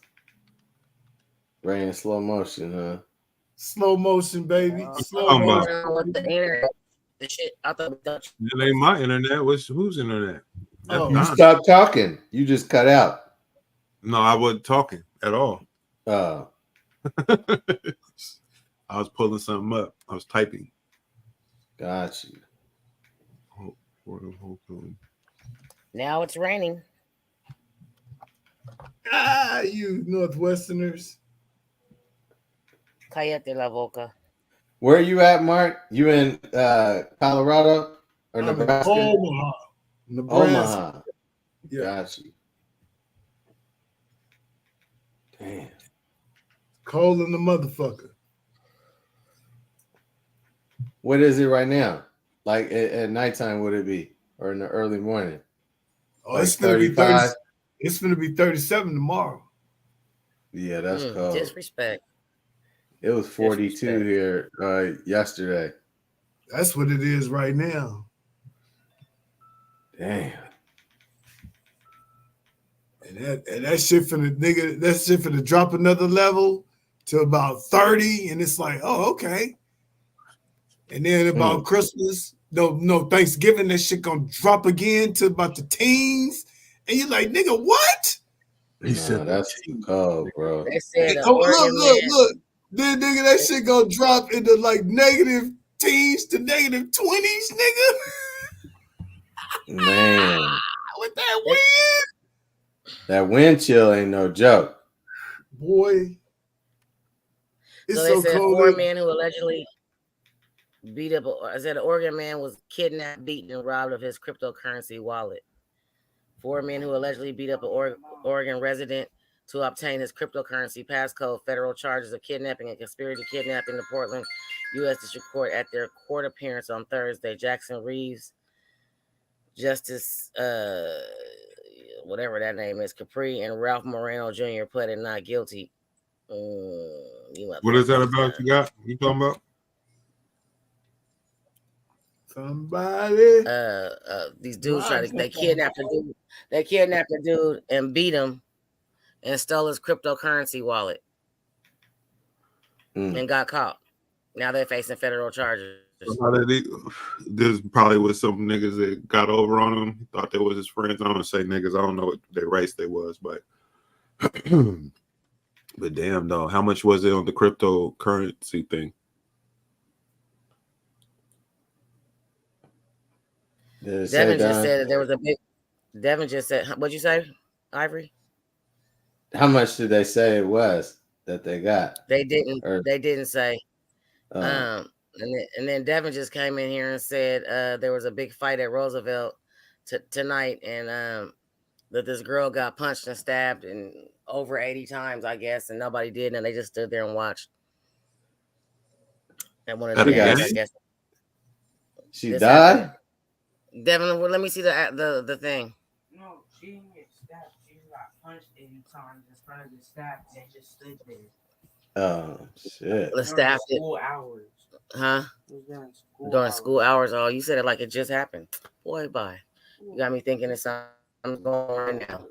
Ray in slow motion, huh? Slow motion, baby. Slow motion. With the internet, the shit. I thought It ain't my internet. Whose internet? You stopped talking. You just cut out. No, I wasn't talking at all. Oh. I was pulling something up. I was typing. Got you. Now it's raining. You Northwesterners. Cállate la boca. Where are you at, Mark? You in Colorado or Nebraska? Omaha. Nebraska. Omaha. Yeah. Got you. Damn. Cold in the motherfucker. What is it right now? Like at nighttime, would it be? Or in the early morning? Oh, like it's gonna be 30. It's gonna be 37 tomorrow. Yeah, that's cold. Disrespect. It was 42 here yesterday. That's what it is right now. Damn. And that shit for the nigga, that shit for to drop another level to about 30, and it's like, oh, okay. And then about Christmas, no Thanksgiving, that shit gonna drop again to about the teens, and you're like, nigga, what? He said that's cold, bro. They said, look. Then nigga, that shit gonna drop into like negative teens to negative 20s, nigga. Man, with that wind. That wind chill ain't no joke. Boy. It's so they said cold. 4 men who allegedly beat up. I said an Oregon man was kidnapped, beaten, and robbed of his cryptocurrency wallet. 4 men who allegedly beat up an Oregon resident to obtain his cryptocurrency passcode. Federal charges of kidnapping and conspiracy to kidnap in the Portland U.S. District Court at their court appearance on Thursday. Jackson Reeves, Justice, whatever that name is, Capri, and Ralph Moreno Jr. pleaded not guilty. What is that about? You talking about? Somebody. These dudes they kidnapped a dude. They kidnapped a dude and beat him and stole his cryptocurrency wallet and got caught. Now they're facing federal charges. There's probably was some niggas that got over on him. Thought they was his friends. I don't want to say niggas. I don't know what their race they was, but but damn though, how much was it on the cryptocurrency thing? Devin just said that there was a big. Devin just said, "What'd you say, Ivory?" How much did they say it was that they got? They didn't. They didn't say. And then Devin just came in here and said there was a big fight at Roosevelt tonight, and that this girl got punched and stabbed and over 80 times, I guess, and nobody did, and they just stood there and watched. And one of the dads, I guess. She died? Devin, well, let me see the thing. No, she didn't get stabbed. She got punched 80 times in front of the staff and just stood there. Oh shit! The staff did. School hours. Huh? During school hours. Oh, you said it like it just happened. Boy, bye. You got me thinking it's something going on right now.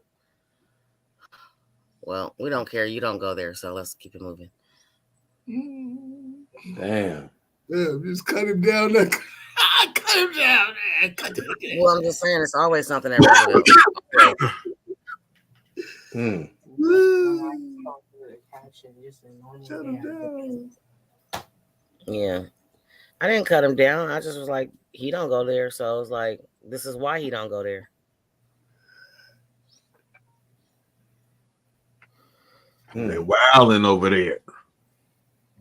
Well, we don't care. You don't go there, so let's keep it moving. Damn. Yeah, just cut him down. Cut him down, man. Cut him down. Well, I'm just saying it's always something at Roosevelt. Shut him down. Yeah. I didn't cut him down. I just was like, he don't go there. So I was like, this is why he don't go there. They wilding over there.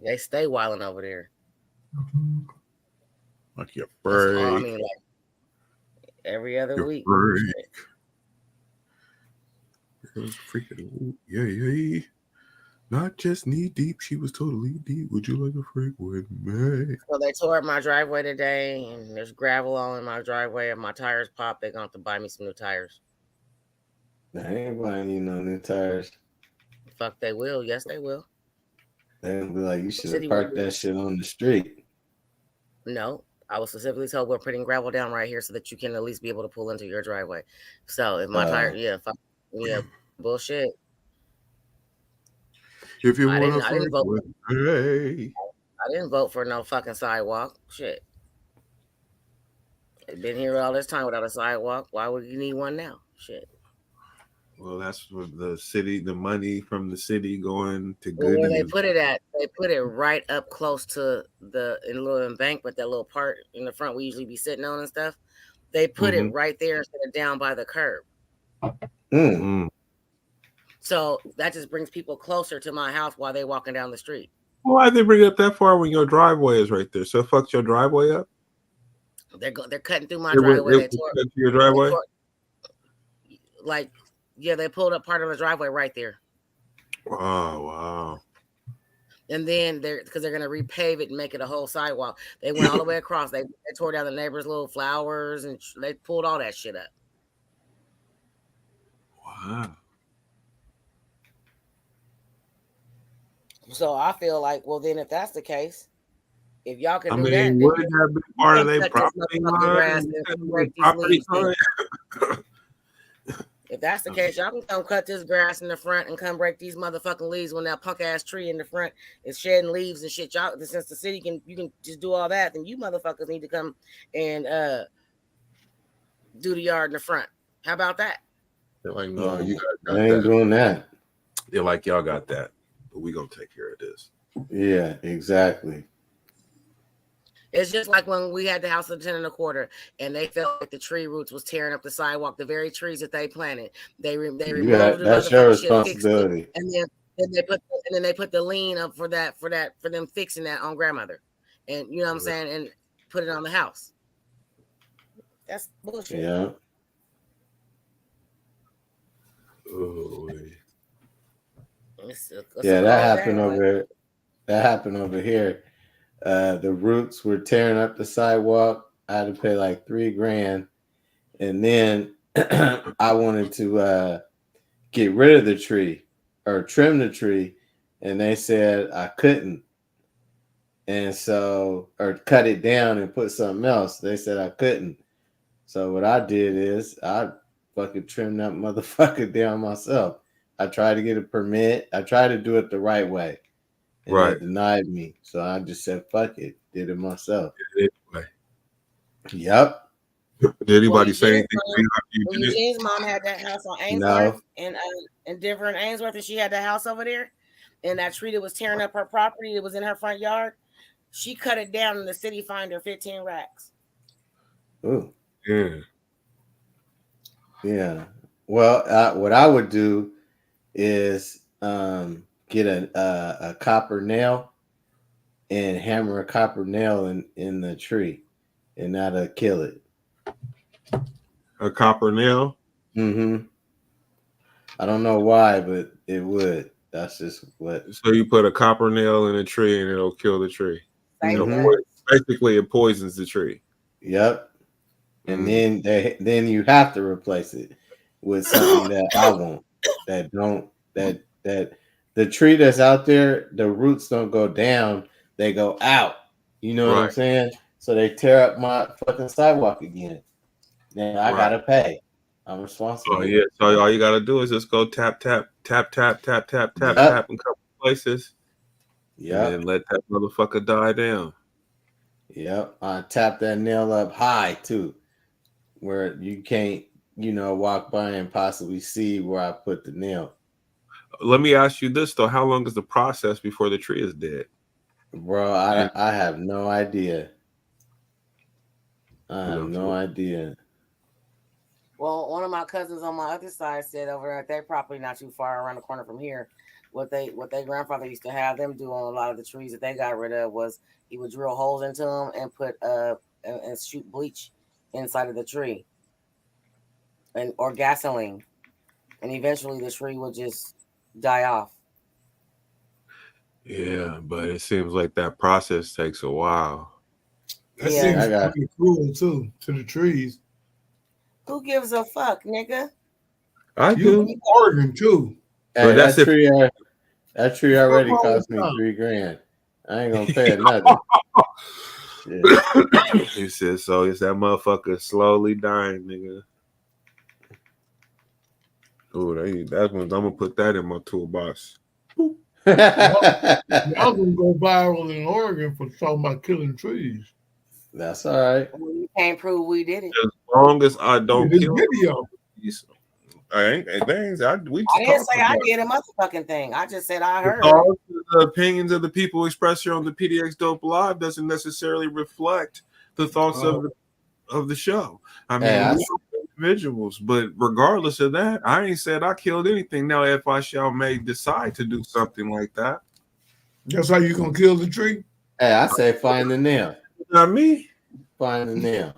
They stay wilding over there. Like your break. I mean, like every other Your week. break. It was freaking yeah. Not just knee deep, she was totally deep. Would you like a freak with me? So they tore up my driveway today, and there's gravel all in my driveway. If my tires pop, they're going to have to buy me some new tires. I ain't buying you no new tires. Fuck, they will. Yes, they will. They'll be like, you should have parked that shit on the street. No, I was specifically told we're putting gravel down right here so that you can at least be able to pull into your driveway. So if my tire, bullshit. If you I want didn't vote. hey. I didn't vote for no fucking sidewalk. Shit. I've been here all this time without a sidewalk. Why would you need one now? Shit. Well, that's what the city, the money from the city going to Well, good. where they put it at? They put it right up close to the little embankment, that little part in the front we usually be sitting on and stuff. They put it right there instead of down by the curb. So that just brings people closer to my house while they're walking down the street. Why'd they bring it up that far when your driveway is right there? So it fucks your driveway up? They're cutting through my driveway. They tore your driveway? They pulled up part of the driveway right there. Wow. And then because they're gonna repave it and make it a whole sidewalk. They went all the way across. They tore down the neighbor's little flowers and they pulled all that shit up. Wow. So I feel like, well, then if that's the case, if y'all can do that, wouldn't that be part of their property line? If that's the case, y'all can come cut this grass in the front and come break these motherfucking leaves when that punk ass tree in the front is shedding leaves and shit. Y'all, since the city you can just do all that, then you motherfuckers need to come and do the yard in the front. How about that? They're like, no, you guys I ain't doing that. They're like, y'all got that, but we gonna take care of this. Yeah, exactly. It's just like when we had the house of 10 and a quarter, and they felt like the tree roots was tearing up the sidewalk. The very trees that they planted, they removed. That's your responsibility. And then they put the lien up for them fixing that on grandmother, and you know what I'm saying, and put it on the house. That's bullshit. Yeah. Oh, that happened over. That happened over here. The roots were tearing up the sidewalk. I had to pay like $3,000, and then I wanted to get rid of the tree or trim the tree, and they said I couldn't, and so or cut it down and put something else. They said I couldn't. So what I did is I fucking trimmed that motherfucker down myself. I tried to get a permit. I tried to do it the right way. And they denied me. So I just said, fuck it. Did it myself. Yep. Did anybody say anything? Eugene's mom had that house on Ainsworth and different Ainsworth, and she had that house over there. And that tree that was tearing up her property, it was in her front yard. She cut it down and the city fined her 15 racks. Ooh. Yeah. Yeah. Well, what I would do is get a copper nail and hammer a copper nail in the tree, and that'll kill it. A copper nail? Mm-hmm. I don't know why, but it would. That's just what. So you put a copper nail in a tree and it'll kill the tree. Mhm. Basically, it poisons the tree. Yep. And then you have to replace it with something that I want. That the tree that's out there, the roots don't go down, they go out. You know what I'm Right. saying? So they tear up my fucking sidewalk again. Then I gotta pay. I'm responsible. Oh yeah. So all you gotta do is just go tap, tap, tap, tap, tap, tap, tap, Yep. tap in a couple places. Yep. And then let that motherfucker die down. Yep. I tap that nail up high too, where you can't, walk by and possibly see where I put the nail. Let me ask you this though: how long is the process before the tree is dead? Bro, I have no idea. I have no idea. Well, one of my cousins on my other side said over at their property, not too far around the corner from here, what their grandfather used to have them do on a lot of the trees that they got rid of was he would drill holes into them and put and shoot bleach inside of the tree or gasoline, and eventually the tree would just die off. Yeah, but it seems like that process takes a while. That Yeah. seems pretty cruel too to the trees. Who gives a fuck, nigga? I You do. Oregon too. Hey, But that's that tree already wrong cost with me that? $3,000. I ain't gonna pay nothing. He said so. Is that motherfucker slowly dying, nigga? Oh, that's one. I'm gonna put that in my toolbox. Y'all gonna go viral in Oregon for talking about killing trees. That's all right. You can't prove we did it. As long as I don't This kill video. I ain't. Things. We I just didn't say I about did a motherfucking thing. I just said I it. heard. All the opinions of the people expressed here on the PDXDOPE Live doesn't necessarily reflect the thoughts of the show. I mean, Hey, we're individuals, but regardless of that, I ain't said I killed anything. Now, if I may decide to do something like that, That's how you gonna kill the tree? Hey, I say find the nail. Not me. Find the nail.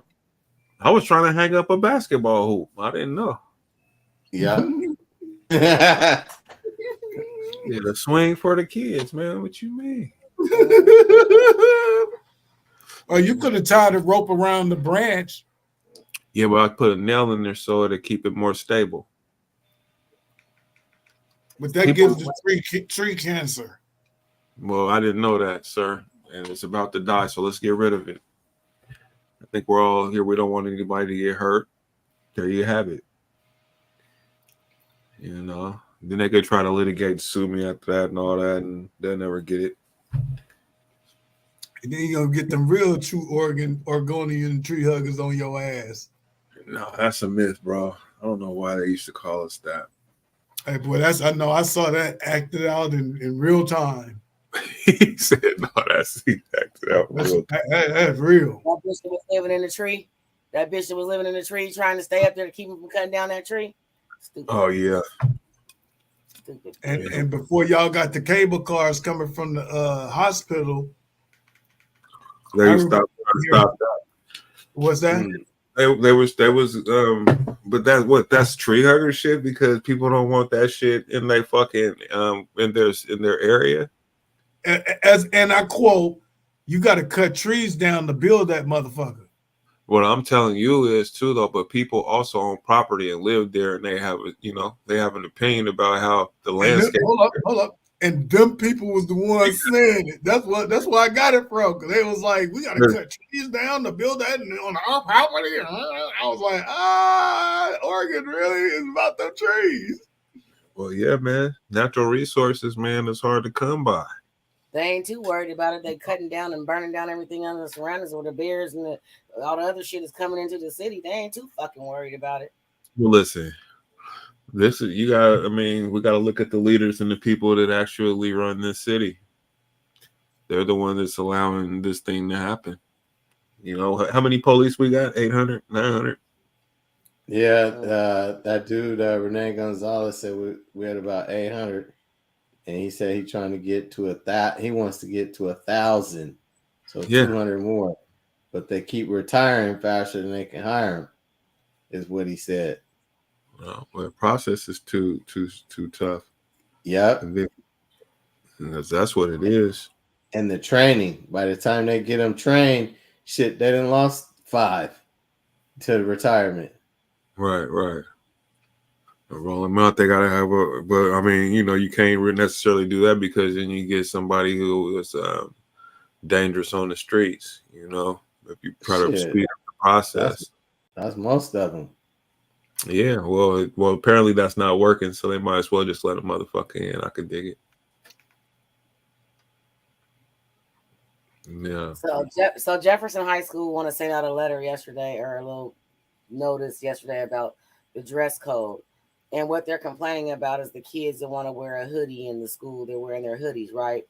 I was trying to hang up a basketball hoop. I didn't know. Yeah. Yeah, the swing for the kids, man. What you mean? Or you could have tied a rope around the branch. Yeah, but I put a nail in there so to keep it more stable. But that gives the tree cancer. Well, I didn't know that, sir. And it's about to die, so let's get rid of it. I think we're all here. We don't want anybody to get hurt. There you have it. Then they could try to litigate and sue me after that and all that, and they'll never get it. And then you're gonna get them real true Oregonian tree huggers on your ass. No, that's a myth, bro. I don't know why they used to call us that. Hey, boy, I know I saw that acted out in real time. He said, no, that's acted out real time. That's real. That bitch that was living in the tree. That bitch that was living in the tree trying to stay up there to keep him from cutting down that tree. Stupid. Oh, yeah. Stupid. And before y'all got the cable cars coming from the hospital, They stopped that. What's that? They was that's tree hugger shit because people don't want that shit in their fucking in their area. And I quote, you got to cut trees down to build that motherfucker. What I'm telling you is too though, but people also own property and live there, and they have they have an opinion about how the landscape. Hold up. And them people was the ones saying it. That's where I got it from. Because they was like, we got to cut trees down to build that on our property. I was like, Oregon really is about them trees. Well, yeah, man. Natural resources, man, is hard to come by. They ain't too worried about it. They cutting down and burning down everything on the surroundings where the bears and all the other shit is coming into the city. They ain't too fucking worried about it. Well, listen. We gotta look at the leaders and the people that actually run this city. They're the one that's allowing this thing to happen. How many police we got? 800, 900? Yeah, that dude, Rene Gonzalez said we had about 800. and he said he's trying to get to he wants to get to 1,000, so Yeah. 200 more. But they keep retiring faster than they can hire them, is what he said. Well, the process is too tough. Yep. That's what it is. And the training, by the time they get them trained, shit, they done lost 5 to retirement. Right. A roll amount they gotta have but I mean, you can't necessarily do that because then you get somebody who is dangerous on the streets, if you try to speed up the process. That's most of them. Yeah, well, apparently that's not working, so they might as well just let a motherfucker in. I could dig it. Yeah. So Jefferson High School want to send out a letter yesterday, or a little notice yesterday about the dress code. And what they're complaining about is the kids that want to wear a hoodie in the school. They're wearing their hoodies, right?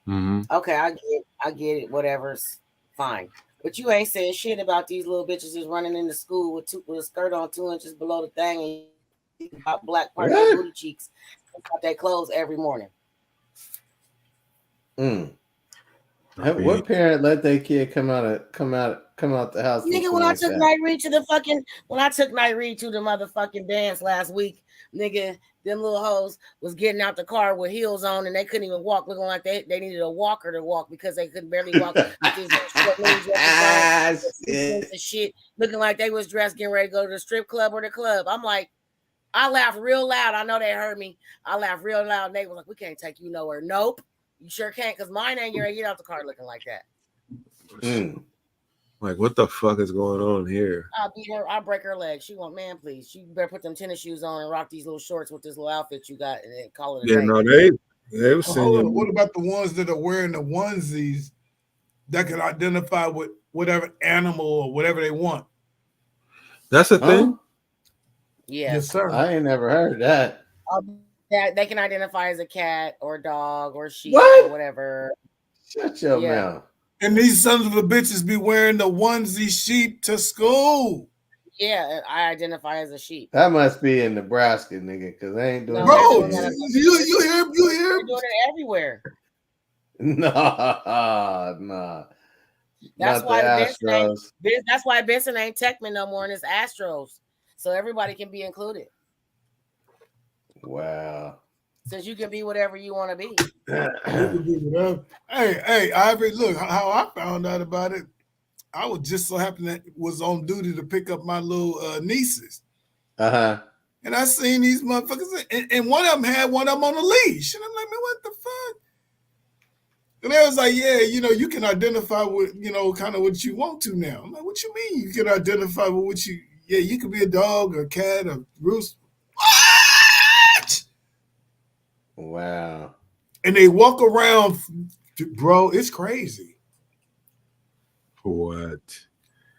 Mm-hmm. Okay, I get it. Whatever's fine. But you ain't saying shit about these little bitches is running into school with a skirt on 2 inches below the thing and got black part of their booty cheeks and cut their clothes every morning. What parent let their kid come out the house? Nigga, when I took Night Reed to the motherfucking dance last week, nigga, them little hoes was getting out the car with heels on and they couldn't even walk, looking like they needed a walker to walk because they couldn't barely walk. Shit, looking like they was dressed getting ready to go to the strip club or the club. I'm like, I laughed real loud. I know they heard me. I laughed real loud. And they was like, we can't take you nowhere. Nope. You sure can't, because mine ain't gonna get out the car looking like that. Like, what the fuck is going on here? I'll beat her. I'll break her leg. She won't, man, please. She better put them tennis shoes on and rock these little shorts with this little outfit you got and then call it a day. No, they were saying. What about the ones that are wearing the onesies that can identify with whatever animal or whatever they want? That's a thing? Yes, sir. I ain't never heard that. That they can identify as a cat or a dog or sheep or whatever. Shut your mouth. And these sons of a bitches be wearing the onesie sheep to school. Yeah, I identify as a sheep. That must be in Nebraska, nigga, because they ain't doing Bro, that. you hear? They're doing it everywhere. Nah. That's why Benson ain't Techman no more, and it's Astros. So everybody can be included. Wow. Since you can be whatever you want to be. Hey, Ivory, look how I found out about it. I was just so happen that was on duty to pick up my little nieces. And I seen these motherfuckers, and one of them had one of them on a leash. And I'm like, man, what the fuck? And they was like, yeah, you can identify with, kind of what you want to now. I'm like, what you mean you can identify with what you could be a dog, a cat, a rooster. What? Wow. And they walk around, bro, it's crazy. What?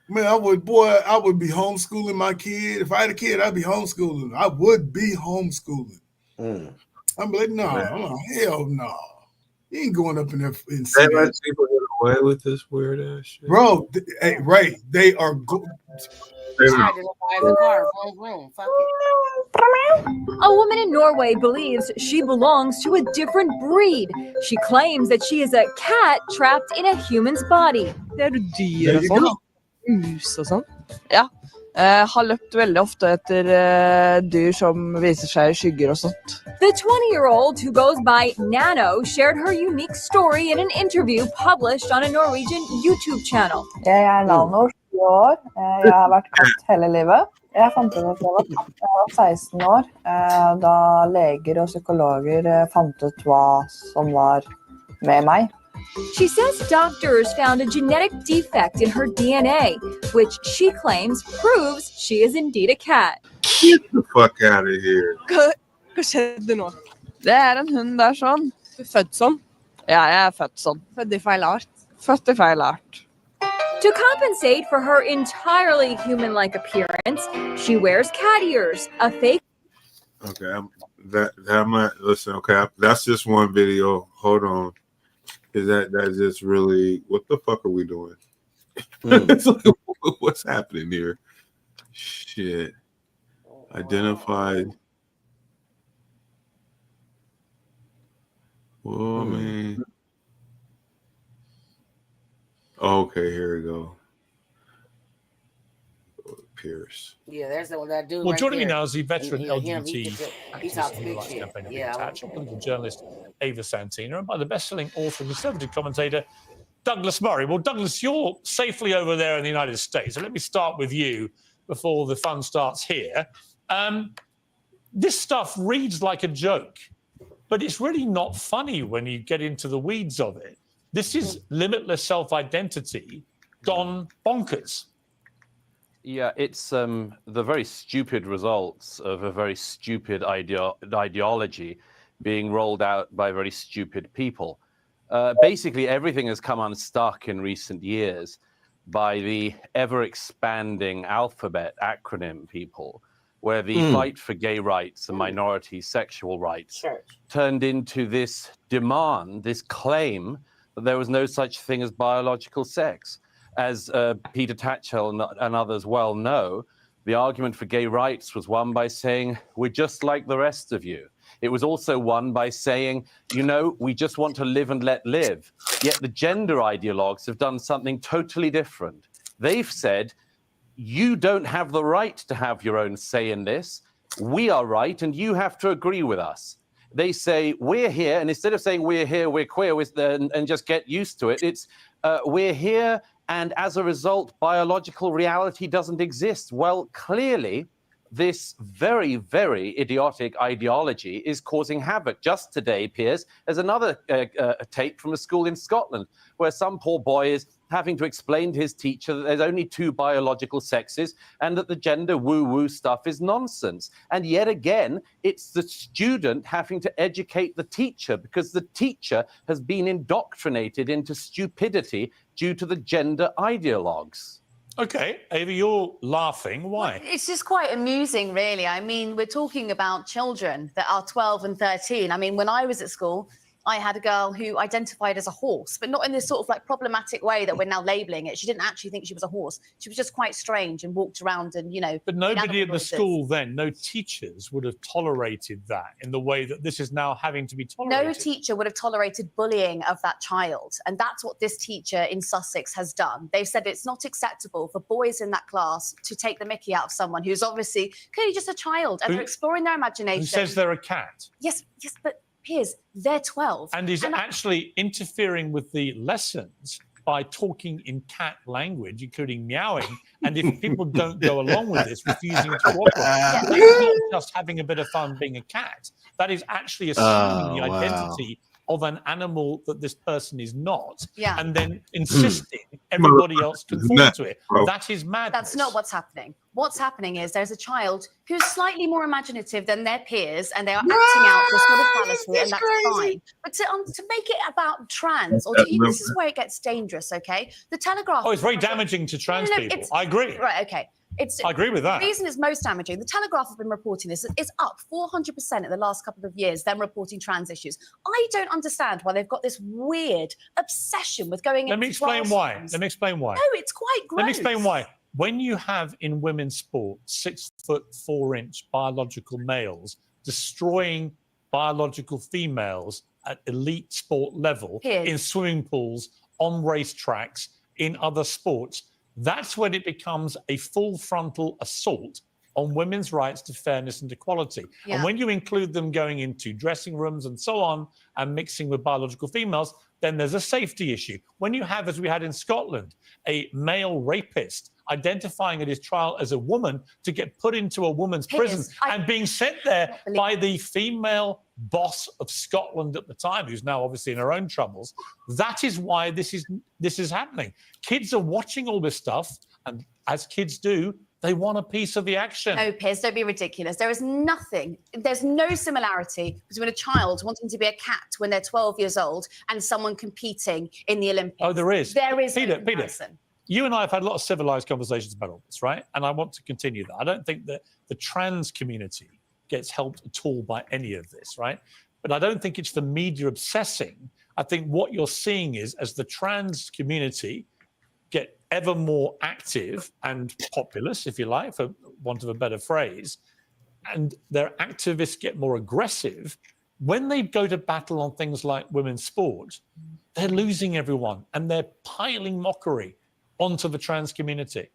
Man, I would be homeschooling my kid. If I had a kid, I'd be homeschooling. I would be homeschooling. I'm like, no, hell no. You ain't going up in there and see they let people get away with this weird ass shit. Bro, hey, Ray, they are good. A woman in Norway believes she belongs to a different breed. She claims that she is a cat trapped in a human's body. Det er dyr og sånn. Mus og sånn. Ja. Har løpt veldig ofte etter dyr som viser seg i skygger og sånt. The 20-year-old who goes by Nano shared her unique story in an interview published on a Norwegian YouTube channel. Jeg er Nano, 7 år. Jeg har vært katt hele livet. Jeg fant ut at jeg var 16 år, da leger og psykologer fant ut hva som var med meg. She says doctors found a genetic defect in her DNA, which she claims proves she is indeed a cat. Get the fuck out of here. Hva skjedde nå? Det er en hund der sånn. Du er født sånn? Ja, jeg er født sånn. Født i feil art. Født i feil art. To compensate for her entirely human-like appearance, she wears cat ears, a fake. Okay, listen. Okay, that's just one video. Hold on. Is that's just really what the fuck are we doing? It's like, what's happening here? Shit. Identified. Woman. Okay, here we go. Pierce. Yeah, there's that dude. Well, right joining me there. now is the veteran And he LGBT talks activist and human big rights shit. campaigner Big Yeah, Tatch, and political journalist Ava Santina, and by the best-selling author and conservative commentator Douglas Murray. Well, Douglas, you're safely over there in the United States, so let me start with you before the fun starts here. This stuff reads like a joke, but it's really not funny when you get into the weeds of it. This is limitless self-identity gone bonkers. Yeah, it's the very stupid results of a very stupid ideology being rolled out by very stupid people. Basically, everything has come unstuck in recent years by the ever-expanding alphabet acronym people, where the fight for gay rights and minority sexual rights turned into this demand, this claim that there was no such thing as biological sex. As Peter Tatchell and others well know, the argument for gay rights was won by saying, we're just like the rest of you. It was also won by saying, you know, we just want to live and let live. Yet the gender ideologues have done something totally different. They've said, you don't have the right to have your own say in this. We are right, and you have to agree with us. They say, we're here, and instead of saying we're here, we're queer, and just get used to it, it's we're here, and as a result, biological reality doesn't exist. Well, clearly, this very, very idiotic ideology is causing havoc. Just today, Piers, there's another tape from a school in Scotland where some poor boy is having to explain to his teacher that there's only two biological sexes and that the gender woo-woo stuff is nonsense. And yet again, it's the student having to educate the teacher because the teacher has been indoctrinated into stupidity due to the gender ideologues. Okay, Ava, you're laughing. Why? It's just quite amusing, really. I mean, we're talking about children that are 12 and 13. I mean, when I was at school, I had a girl who identified as a horse, but not in this sort of like problematic way that we're now labeling it. She didn't actually think she was a horse. She was just quite strange and walked around and, you know. But nobody at the school then, no teachers would have tolerated that in the way that this is now having to be tolerated. No teacher would have tolerated bullying of that child. And that's what this teacher in Sussex has done. They've said it's not acceptable for boys in that class to take the mickey out of someone who's obviously clearly just a child and they're exploring their imagination. Who says they're a cat? Yes, but Piers, they're 12. And is actually interfering with the lessons by talking in cat language, including meowing. And if people don't go along with this, refusing to cooperate, that's not just having a bit of fun being a cat. That is actually assuming the identity of an animal that this person is not, and then insisting everybody else conform to it. That is madness. That's not what's happening. What's happening is there's a child who's slightly more imaginative than their peers, and they are acting out this sort of fallacy, and that's fine. But to make it about trans, this is where it gets dangerous, okay? The Telegraph... Oh, it's very damaging to trans people. I agree. Right, okay. I agree with that. The reason it's most damaging, the Telegraph have been reporting this, it's up 400% in the last couple of years, them reporting trans issues. I don't understand why they've got this weird obsession with going into Let me explain why. No, it's quite gross. Let me explain why. When you have in women's sport 6'4" biological males destroying biological females at elite sport level in swimming pools, on racetracks, in other sports, that's when it becomes a full frontal assault on women's rights to fairness and equality. And when you include them going into dressing rooms and so on and mixing with biological females, then there's a safety issue. When you have, as we had in Scotland, a male rapist identifying at his trial as a woman to get put into a woman's prison and being sent there by the female boss of Scotland at the time, who's now obviously in her own troubles, that is why this is happening. Kids are watching all this stuff, and as kids do, they want a piece of the action. No, Piers, don't be ridiculous. There's no similarity between a child wanting to be a cat when they're 12 years old and someone competing in the Olympics. Oh, there is. There is Peter, no comparison. You and I have had a lot of civilized conversations about all this, right? And I want to continue that. I don't think that the trans community gets helped at all by any of this, right? But I don't think it's the media obsessing. I think what you're seeing is as the trans community get ever more active and populous, if you like, for want of a better phrase, and their activists get more aggressive, when they go to battle on things like women's sport, they're losing everyone and they're piling mockery onto the trans community.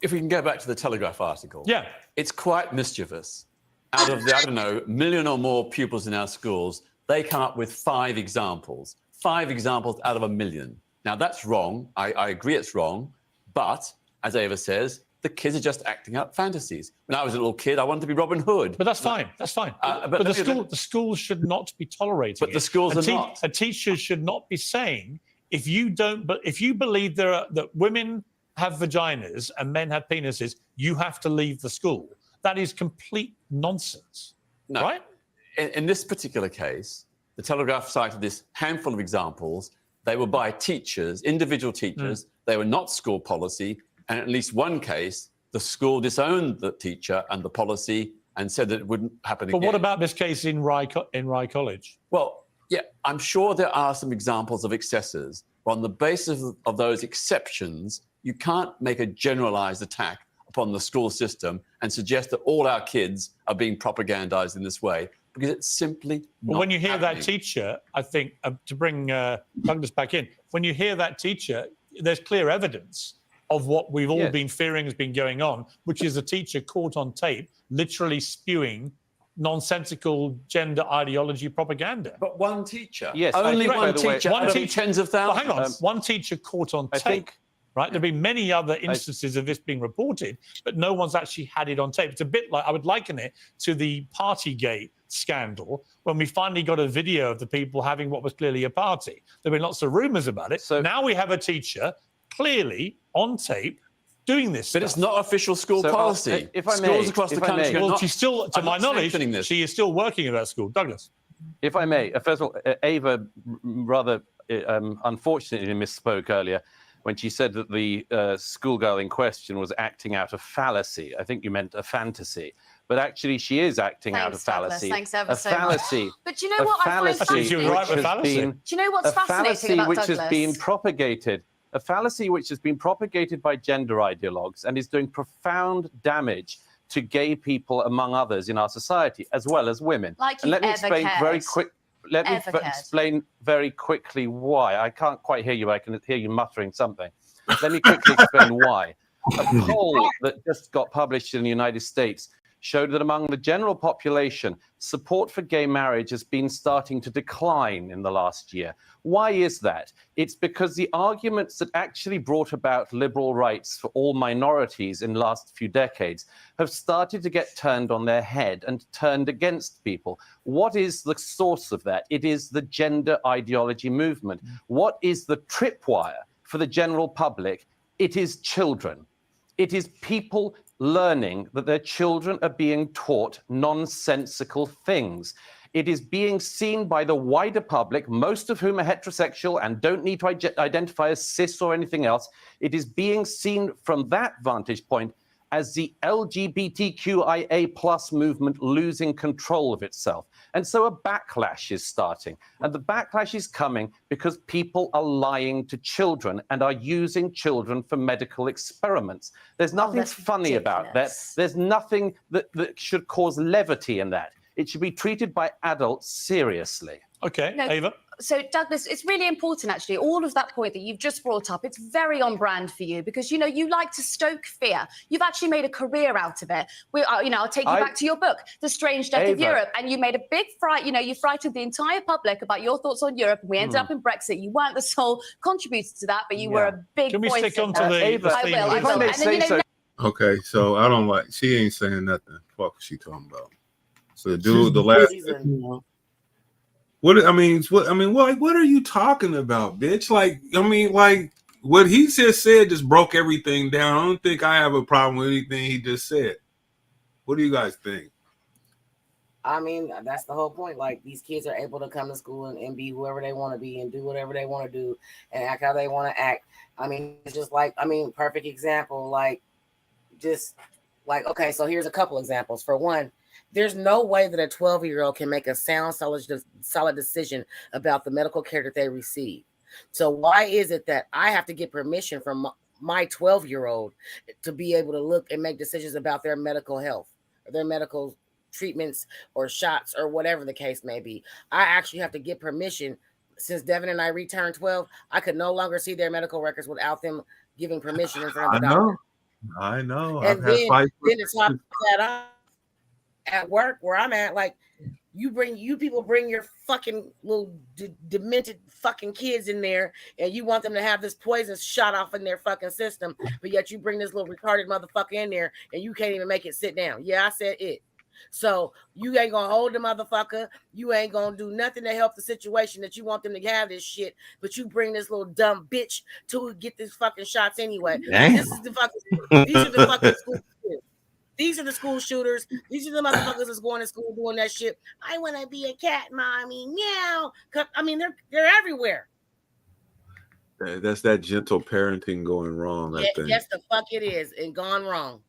If we can go back to the Telegraph article, yeah, it's quite mischievous. Out of the, I don't know, million or more pupils in our schools, they come up with 5 examples. 5 examples out of a million. Now, that's wrong. I agree it's wrong. But, as Ava says, the kids are just acting out fantasies. When I was a little kid, I wanted to be Robin Hood. But that's fine. That's fine. But the schools should not be tolerating But it. the schools are not. A teacher should not be saying, if you believe that women have vaginas and men have penises, you have to leave the school. That is complete nonsense. No. Right? In this particular case, the Telegraph cited this handful of examples. They were by teachers, individual teachers. They were not school policy. And at least one case, the school disowned the teacher and the policy and said that it wouldn't happen again. But what about this case in Rye College? Well, yeah, I'm sure there are some examples of excesses. But on the basis of those exceptions, you can't make a generalized attack upon the school system and suggest that all our kids are being propagandized in this way, because it's simply Well, not when you hear happening. that teacher, I think, to bring Douglas back in, when you hear that teacher, there's clear evidence of what we've all been fearing has been going on, which is a teacher caught on tape literally spewing nonsensical gender ideology propaganda. But one teacher. Yes, only I think, one by the way, teacher. One out of teacher- tens of Well, thousands. hang on, one teacher caught on I tape. think- Right, there've been many other instances of this being reported, but no one's actually had it on tape. It's a bit like I would liken it to the Partygate scandal when we finally got a video of the people having what was clearly a party. There've been lots of rumours about it. So now we have a teacher clearly on tape doing this. But it's not official school So, policy. if I may, Schools across the if I country may. are Well, not, she's still, to are my not knowledge, sanctioning this. she is still working at that school. Douglas. If I may, first of all, Ava rather unfortunately misspoke earlier when she said that the schoolgirl in question was acting out a fallacy. I think you meant a fantasy. But actually, she is acting out a Thanks, Douglas. fallacy. Thanks ever a so much. fallacy. But do you know what I find fallacy fascinating? which has been- Do you know what's a fascinating fallacy about which Douglas? has been propagated, a fallacy which has been propagated by gender ideologues and is doing profound damage to gay people, among others, in our society, as well as women. Like and you let me ever explain very cared. quick. Let me Ever cared. explain very quickly why. I can't quite hear you. I can hear you muttering something. Let me quickly explain why. A poll that just got published in the United States showed that among the general population, support for gay marriage has been starting to decline in the last year. Why is that? It's because the arguments that actually brought about liberal rights for all minorities in the last few decades have started to get turned on their head and turned against people. What is the source of that? It is the gender ideology movement. What is the tripwire for the general public? It is children. It is people learning that their children are being taught nonsensical things. It is being seen by the wider public, most of whom are heterosexual and don't need to identify as cis or anything else. It is being seen from that vantage point as the LGBTQIA plus movement losing control of itself. And so a backlash is starting. And the backlash is coming because people are lying to children and are using children for medical experiments. There's nothing that's funny about that. ridiculous. There's nothing that should cause levity in that. It should be treated by adults seriously. Okay, No, Ava. So, Douglas, it's really important, actually, all of that point that you've just brought up, it's very on brand for you because, you know, you like to stoke fear. You've actually made a career out of it. I'll take you back to your book, The Strange Death of Ava. Europe, and you made a big fright, you frightened the entire public about your thoughts on Europe, and we ended up in Brexit. You weren't the sole contributor to that, but you were a big Can we voice stick in onto that. the Ava, I theme will, of I this? will. If I may And then, say you know, so. Okay, so I don't like. She ain't saying nothing. Fuck, is she talking about? So the dude, the last. What I mean, what are you talking about, bitch? Like, I mean, like what he just said just broke everything down. I don't think I have a problem with anything he just said. What do you guys think? I mean, that's the whole point. Like, these kids are able to come to school and be whoever they want to be and do whatever they want to do and act how they want to act. I mean, it's just like, perfect example. Like, okay, so here's a couple examples. For one, there's no way that a 12-year-old can make a sound, solid decision about the medical care that they receive. So why is it that I have to get permission from my 12-year-old to be able to look and make decisions about their medical health or their medical treatments or shots or whatever the case may be. I actually have to get permission. Since Devin and I returned 12, I could no longer see their medical records without them giving permission in front of the doctor. I know. And I've had fights. then to top that off, at work where I'm at, like you people bring your fucking little demented fucking kids in there, and you want them to have this poison shot off in their fucking system, but yet you bring this little retarded motherfucker in there and you can't even make it sit down. Yeah, I said it. So you ain't gonna hold the motherfucker. You ain't gonna do nothing to help the situation that you want them to have this shit. But you bring this little dumb bitch to get these fucking shots anyway. Damn. This is the fucking. These are the fucking school shooters. These are the school shooters. These are the motherfuckers that's going to school doing that shit. I want to be a cat, mommy. Meow. I mean, they're everywhere. That's that gentle parenting going wrong. I think. Yes, the fuck it is, and gone wrong.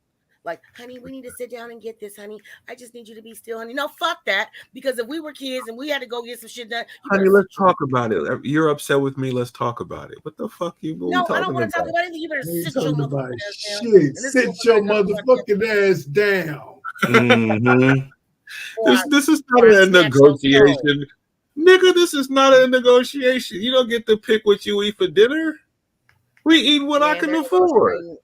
Like, honey, we need to sit down and get this, honey. I just need you to be still, honey. No, fuck that. Because if we were kids and we had to go get some shit done, Honey, let's talk about it. You're upset with me. Let's talk about it. What the fuck you? No, I don't want to talk about anything. You better sit your motherfucking ass down. Shit, sit your motherfucking ass down. Mm-hmm. This is not a negotiation, nigga. This is not a negotiation. You don't get to pick what you eat for dinner. We eat what I can afford.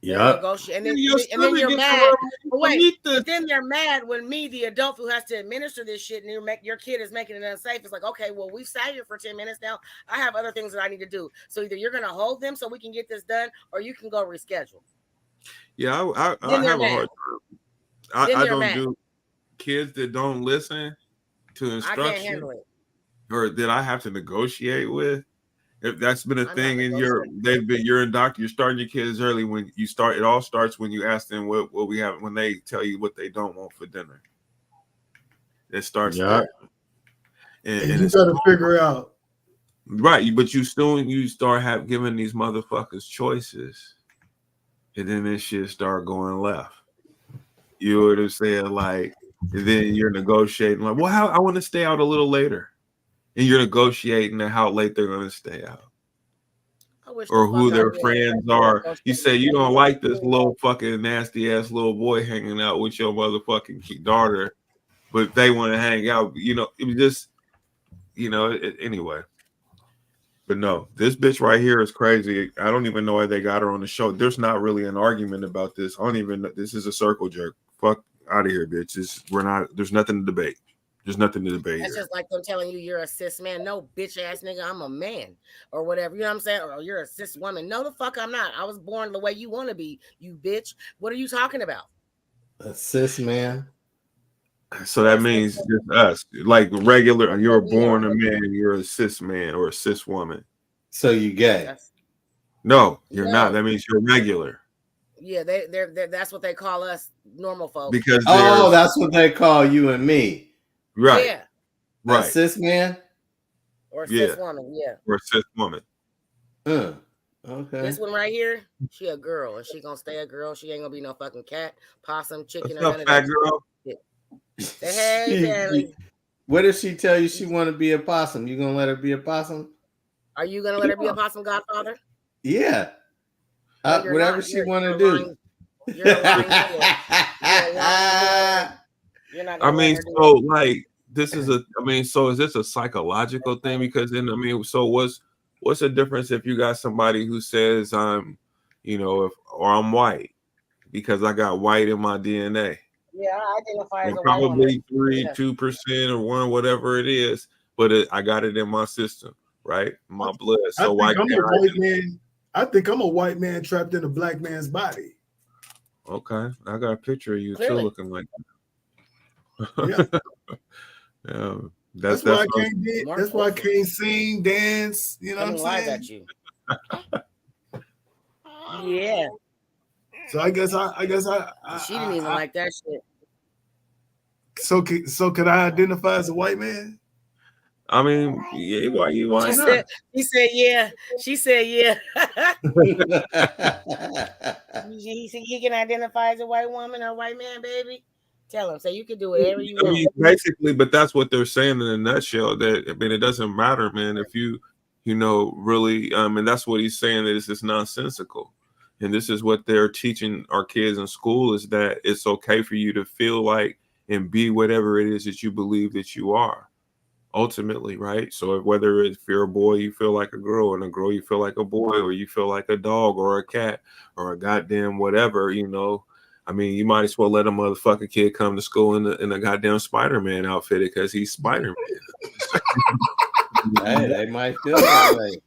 Yeah. And then you're mad. But wait, but then they're mad when me, the adult who has to administer this shit, and your kid is making it unsafe. It's like, okay, well, we've sat here for 10 minutes now. I have other things that I need to do. So either you're gonna hold them so we can get this done, or you can go reschedule. Yeah, I have a hard time. I don't do kids that don't listen to instruction. I can't handle it. Or that I have to negotiate with. If that's been a thing in you're starting your kids early when you start. It all starts when you ask them what we have, when they tell you what they don't want for dinner. It starts there. And you got to figure out. Right, but you start giving these motherfuckers choices, and then this shit start going left. You know what I'm saying? Like, and then you're negotiating like, well, how I want to stay out a little later. And you're negotiating how late they're going to stay out, or who their friends are. You say you don't like this little fucking nasty ass little boy hanging out with your motherfucking daughter, but they want to hang out. You know, it was just, anyway. But no, this bitch right here is crazy. I don't even know why they got her on the show. There's not really an argument about this. I don't even know. This is a circle jerk. Fuck out of here, bitches. There's nothing to debate. There's nothing to debate. That's just like them telling you you're a cis man. No, bitch ass nigga, I'm a man or whatever. You know what I'm saying? Or you're a cis woman. No, the fuck I'm not. I was born the way you want to be, you bitch. What are you talking about? A cis man. So that means just us, like regular. You're born a man. You're a cis man or a cis woman. So you gay? No, you're not. That means you're regular. Yeah, they're that's what they call us normal folks. Because that's what they call you and me. Right. Yeah. Right. A cis man? Or a cis woman, yeah. Or a cis woman. Okay. This one right here, she a girl, and she gonna stay a girl. She ain't gonna be no fucking cat, possum, chicken, What's or up, none of fat that. girl? Hey, Kelly. What if she tell you she want to be a possum? You gonna let her be a possum? Are you gonna let her be a possum, Godfather? Yeah. Whatever she want to do. You're a lying You're not I mean, so like this is so is this a psychological thing? Because then so what's the difference if you got somebody who says I'm, or I'm white because I got white in my DNA? Yeah, I identify as a probably woman. 2% or 1, whatever it is, but I got it in my system, right? My blood. So why can't I think I'm a white man trapped in a black man's body. Okay, I got a picture of you too, looking like that. Yeah, that's why I can't do. That's why I can't sing, dance. You know what I'm saying? At you. Yeah. So I guess she didn't even like that shit. So could I identify as a white man? I mean, yeah, why not? He said, yeah. She said, yeah. He said, you can identify as a white woman or a white man, baby. Tell him. So you can do whatever you want. Basically, but that's what they're saying in a nutshell. That it doesn't matter, man. If you really, and that's what he's saying, that it's just nonsensical. And this is what they're teaching our kids in school, is that it's okay for you to feel like and be whatever it is that you believe that you are. Ultimately, right? So whether if you're a boy, you feel like a girl, and a girl, you feel like a boy, or you feel like a dog or a cat or a goddamn whatever, you know. I mean, you might as well let a motherfucking kid come to school in a goddamn Spider-Man outfit because he's Spider-Man. Hey, they might feel that way.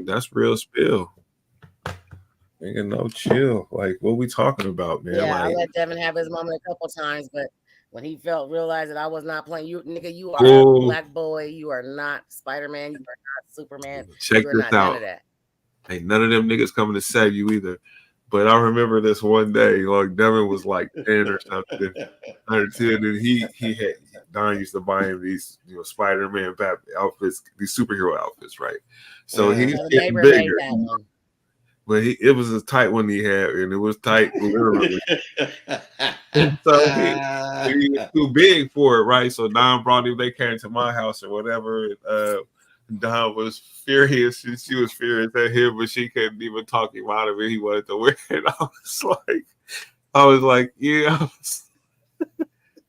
That's real spill. Nigga, no chill. Like, what we talking about, man? Yeah, I Like, let Devin have his moment a couple times, but when he realized that I was not playing, you nigga, you are Whoa. a black boy. You are not Spider-Man. You are not Superman. check You are this not none out. of that. Ain't none of them niggas coming to save you either. But I remember this one day, like Devin was like 10 or something, under 10, and he had Don used to buy him these, you know, Spider-Man Batman outfits, these superhero outfits, right? So he's The getting neighbor made bigger. that one. But it was a tight one he had, and it was tight literally. And so he was too big for it, right? So Don brought him, they came to my house or whatever. Don was furious, and she was furious at him, but she couldn't even talk him out of it. He wanted to wear it. I was like, yeah.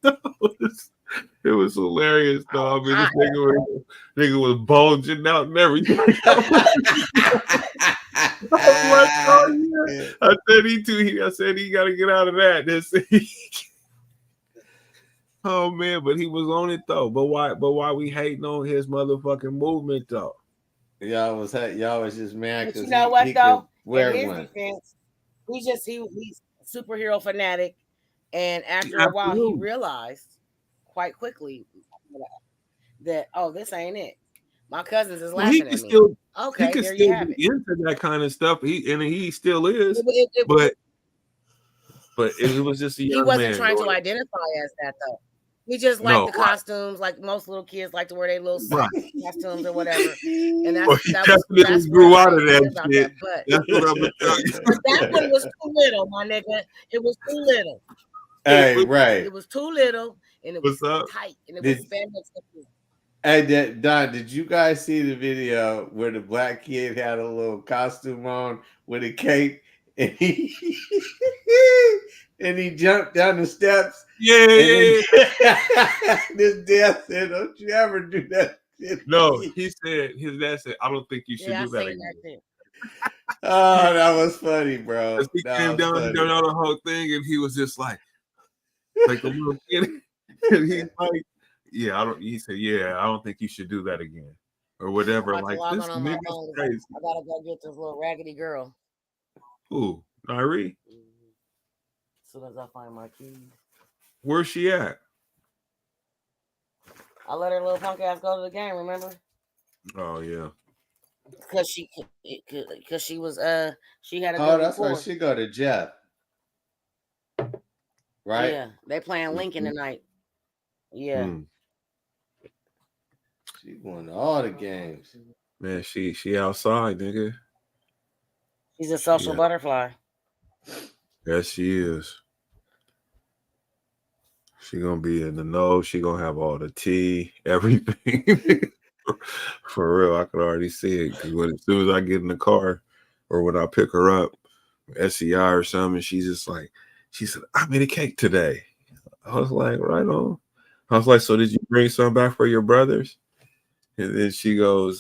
It was hilarious, though. I mean, this nigga was bulging out and everything. I said he got to get out of that. Oh man, but he was on it though. But why we hating on his motherfucking movement though? Y'all was just mad But because you know what though? wear In his one. defense, he's a superhero fanatic, and after a while, he Absolutely. realized quite quickly that this ain't it. My cousins is Well, he laughing can at me. still Okay, he can there you still have be it. into that kind of stuff. He still is, It- but it was just a He young wasn't man trying to doing it. identify as that though. He just liked No, the right. costumes, like most little kids like to wear their little Right. costumes or whatever. And Well, he that's definitely where grew I out of ain't that mad about shit. that. But That's what I'm gonna tell you. that one was too little, my nigga. It was too little. Hey, right. It was too little, and it was What's up? tight, and it Did- was spandex. Hey, Don, did you guys see the video where the black kid had a little costume on with a cape and he and he jumped down the steps? Yeah. This dad said, "Don't you ever do that." No, he said his dad said, "I don't think you should do that I again." seen Oh, that was funny, bro. He came down and done the whole thing, and he was just like a little kid. And he's like, "Yeah, I don't." He said, "Yeah, I don't think you should do that again, or whatever." I'm about Like to log this on my nigga's phone. crazy. I gotta go get this little raggedy girl Ooh, Nairi, as soon as I find my keys. where's she at? I let her little punk ass go to the game. Remember? Oh yeah. Because she was she had a Oh, good that's why rapport. she go to Jeff, right? Yeah, they playing Lincoln tonight. Yeah. She won all the games. Man, she outside, nigga. She's a social butterfly. Yes, she is. She gonna be in the know. She gonna have all the tea, everything. For real, I could already see it. Because as soon as I get in the car, or when I pick her up, SCI or something, she's just like, she said, "I made a cake today." I was like, "Right on." I was like, "So did you bring some back for your brothers?" And then she goes,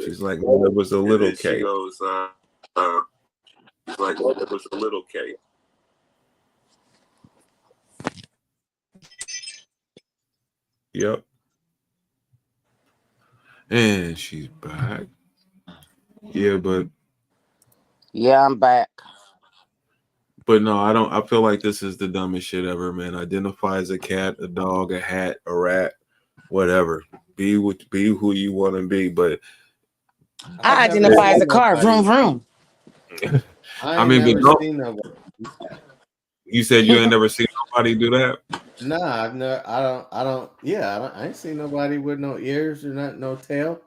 she's like, "No, it was a little cake." She goes, she's like, "No, it was a little cake." Yep. And she's back. Yeah, but I'm back. But no, I don't. I feel like this is the dumbest shit ever, man. Identify as a cat, a dog, a hat, a rat, whatever. Be who you want to be. But I identify as a car. Vroom vroom. I mean, but never don't. seen nobody. You said you ain't never seen nobody do that. Nah, I've never. I don't. Yeah, I ain't seen nobody with no ears or no tail.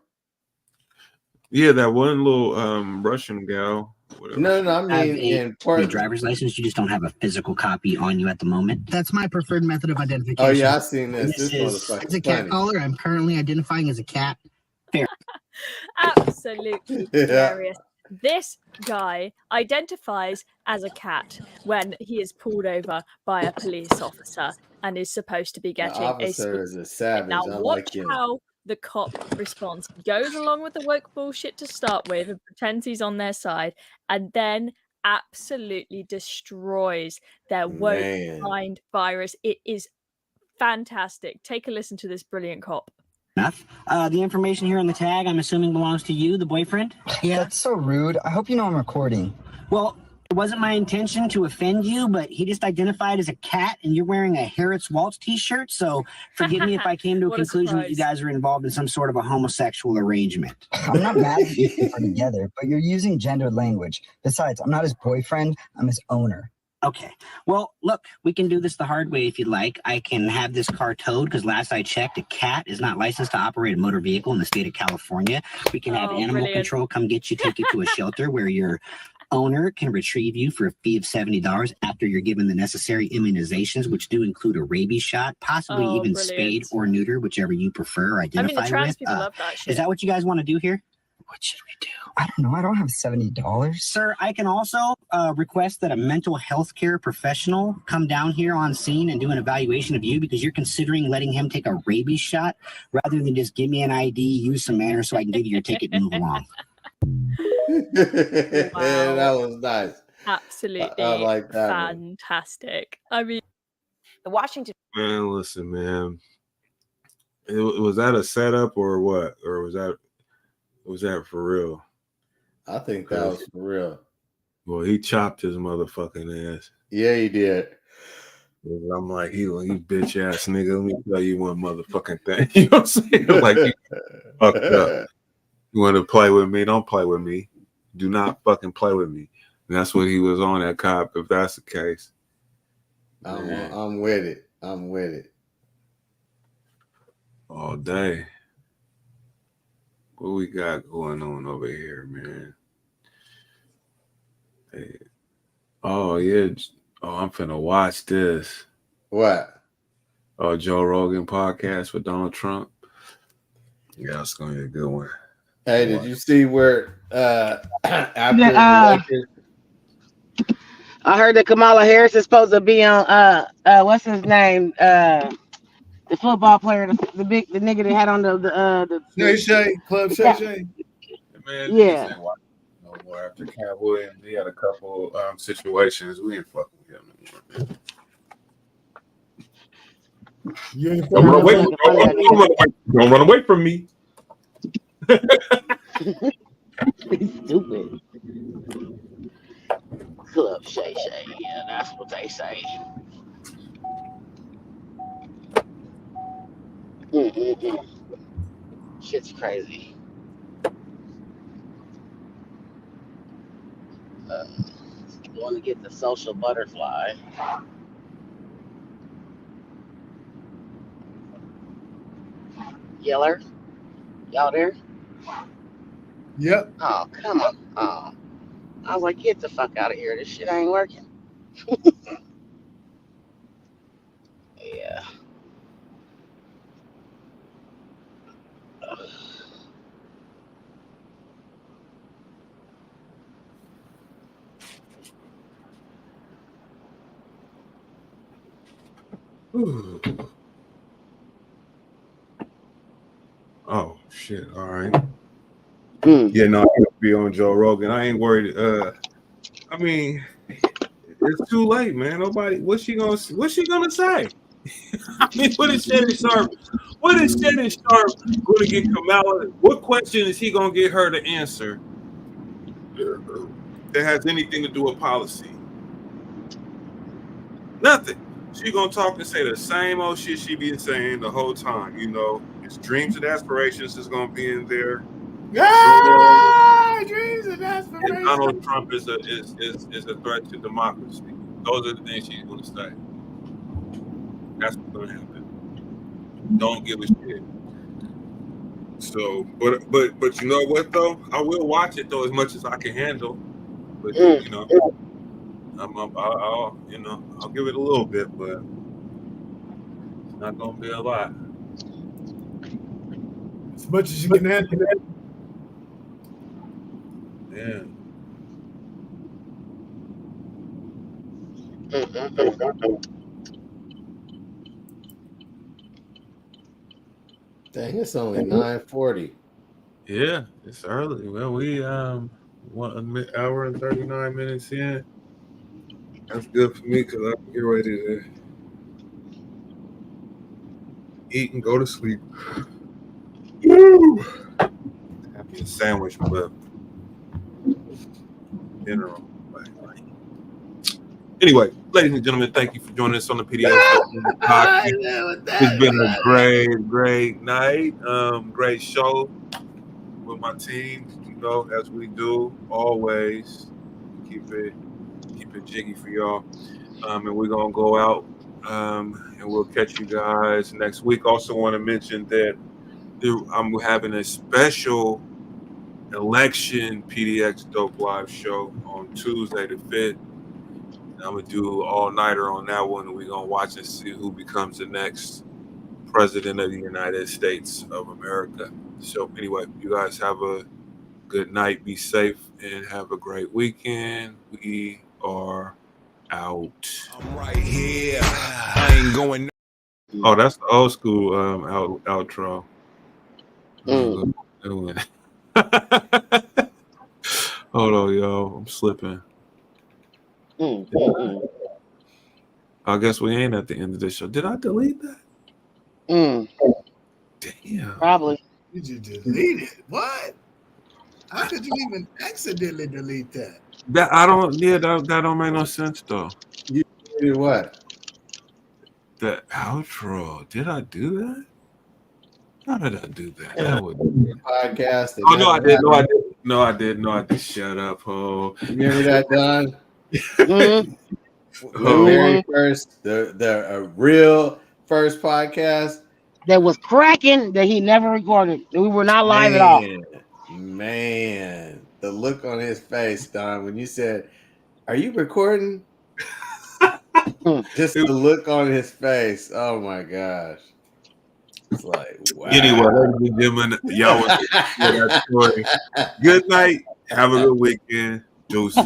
Yeah, that one little Russian gal. Whatever. No, I Have mean a in Portland. driver's license. You just don't have a physical copy on you at the moment. That's my preferred method of identification. Oh yeah, I seen this. This This is motherfucker it's a cat funny. collar. I'm currently identifying as a cat. Fair. Absolutely Yeah. hilarious. This guy identifies as a cat when he is pulled over by a police officer and is supposed to be The getting a officer is speed a limit. savage. Now I watch like him. how the cop responds. He goes along with the woke bullshit to start with and pretends he's on their side, and then absolutely destroys their woke Man. mind virus. It is fantastic. Take a listen to this brilliant cop. Enough. The information here on the tag, I'm assuming belongs to you, the boyfriend? Yeah. That's so rude. I hope you know I'm recording. Well, it wasn't my intention to offend you, but he just identified as a cat, and you're wearing a Harriet's Waltz t-shirt, so forgive me if I came to a What a conclusion that you surprise. guys are involved in some sort of a homosexual arrangement. I'm not mad that you two are together, but you're using gendered language. Besides, I'm not his boyfriend, I'm his owner. Okay. Well, look, we can do this the hard way if you'd like. I can have this car towed because last I checked, a cat is not licensed to operate a motor vehicle in the state of California. We can have animal brilliant. control come get you, take you to a shelter where your owner can retrieve you for a fee of $70 after you're given the necessary immunizations, which do include a rabies shot, possibly Oh, even brilliant. spayed or neuter, whichever you prefer or I identify mean, the trans with. people love that shit. Is that what you guys want to do here? What should we do? I don't know. I don't have $70. Sir, I can also request that a mental health care professional come down here on scene and do an evaluation of you because you're considering letting him take a rabies shot rather than just give me an ID, use some manners so I can give you your ticket and move along. Yeah, that was nice. Absolutely I like that one. fantastic. I mean, The Washington. Man, listen, man. Was that a setup or what? Or was that for real? I think that was for real. Well, he chopped his motherfucking ass. Yeah, he did. I'm like, you bitch ass nigga. Let me tell you one motherfucking thing. You know what I'm saying? Like, you fucked up. You want to play with me? Don't play with me. Do not fucking play with me. And that's what he was on, that cop, if that's the case. I'm with it. I'm with it. All day. What we got going on over here, man? Hey. Oh, yeah. Oh, I'm finna watch this. What? Oh, Joe Rogan podcast with Donald Trump. Yeah, it's gonna be a good one. Hey, did you see where after the election? I heard that Kamala Harris is supposed to be on what's his name? The football player, the nigga that had on the Shay, Club Shay Shay. Man, yeah. niggas ain't watching no more after Cat Williams. He had a couple situations. We ain't fucking with him anymore. You ain't Don't run away from me. Stupid. Club Shay Shay, yeah, that's what they say. Shit's crazy. Want to get the social butterfly. Yeller? Y'all there? Yep. Oh, come on. Oh. I was like, get the fuck out of here. This shit ain't working. Yeah. Oh shit! All right. Yeah, no, I'll be on Joe Rogan. I ain't worried. I mean, it's too late, man. Nobody. What's she gonna say? I mean, what is Shannon Sharp? What is Shannon Sharp going to get Kamala? What question is he going to get her to answer that has anything to do with policy? Nothing. She gonna talk and say the same old shit she been saying the whole time. You know, it's dreams and aspirations is gonna be in there. Ah, dreams and aspirations. And Donald Trump is a threat to democracy. Those are the things she's gonna say. That's what's gonna happen. Don't give a shit. So, but you know what though? I will watch it though as much as I can handle. But you know, I'll give it a little bit, but it's not gonna be a lot. As much as you can handle. Yeah. Dang, it's only 9:40. Yeah, it's early. Well, we 1 hour and 39 minutes in. That's good for me because I can get ready to eat and go to sleep. Woo! Have me a sandwich, but dinner. Anyway, ladies and gentlemen, thank you for joining us on the PDXDOPE podcast. It's been a great night. Great show with my team. You know, as we do always, keep it jiggy for y'all. And we're gonna go out. And we'll catch you guys next week. Also, want to mention that I'm having a special election PDXDOPE live show on Tuesday the 5th. I'm gonna do all-nighter on that one, and we're gonna watch and see who becomes the next president of the United States of America. So anyway, you guys have a good night, be safe, and have a great weekend. We are out. I'm right here. I ain't going. Oh, that's the old school outro. Hold on, y'all. I'm slipping. I guess we ain't at the end of this show. Did I delete that? Damn. Probably. Did you delete it? What? How could you even accidentally delete that? That don't make no sense though. You did what? The outro. Did I do that? How did I do that? That was podcast. Oh no, I did. No, I did. Shut up, ho. You remember that, Don? The very first, the real first podcast that was cracking that he never recorded. We were not live at all. Man, the look on his face, Don, when you said, "Are you recording?" Just the look on his face. Oh my gosh. It's like, wow. Anyway, ladies and gentlemen, y'all want to hear that story. Good night. Have a good weekend. Deuces.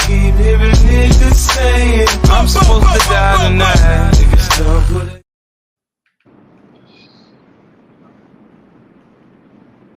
Keep hearing niggas saying I'm supposed to die tonight. Niggas stuck with it.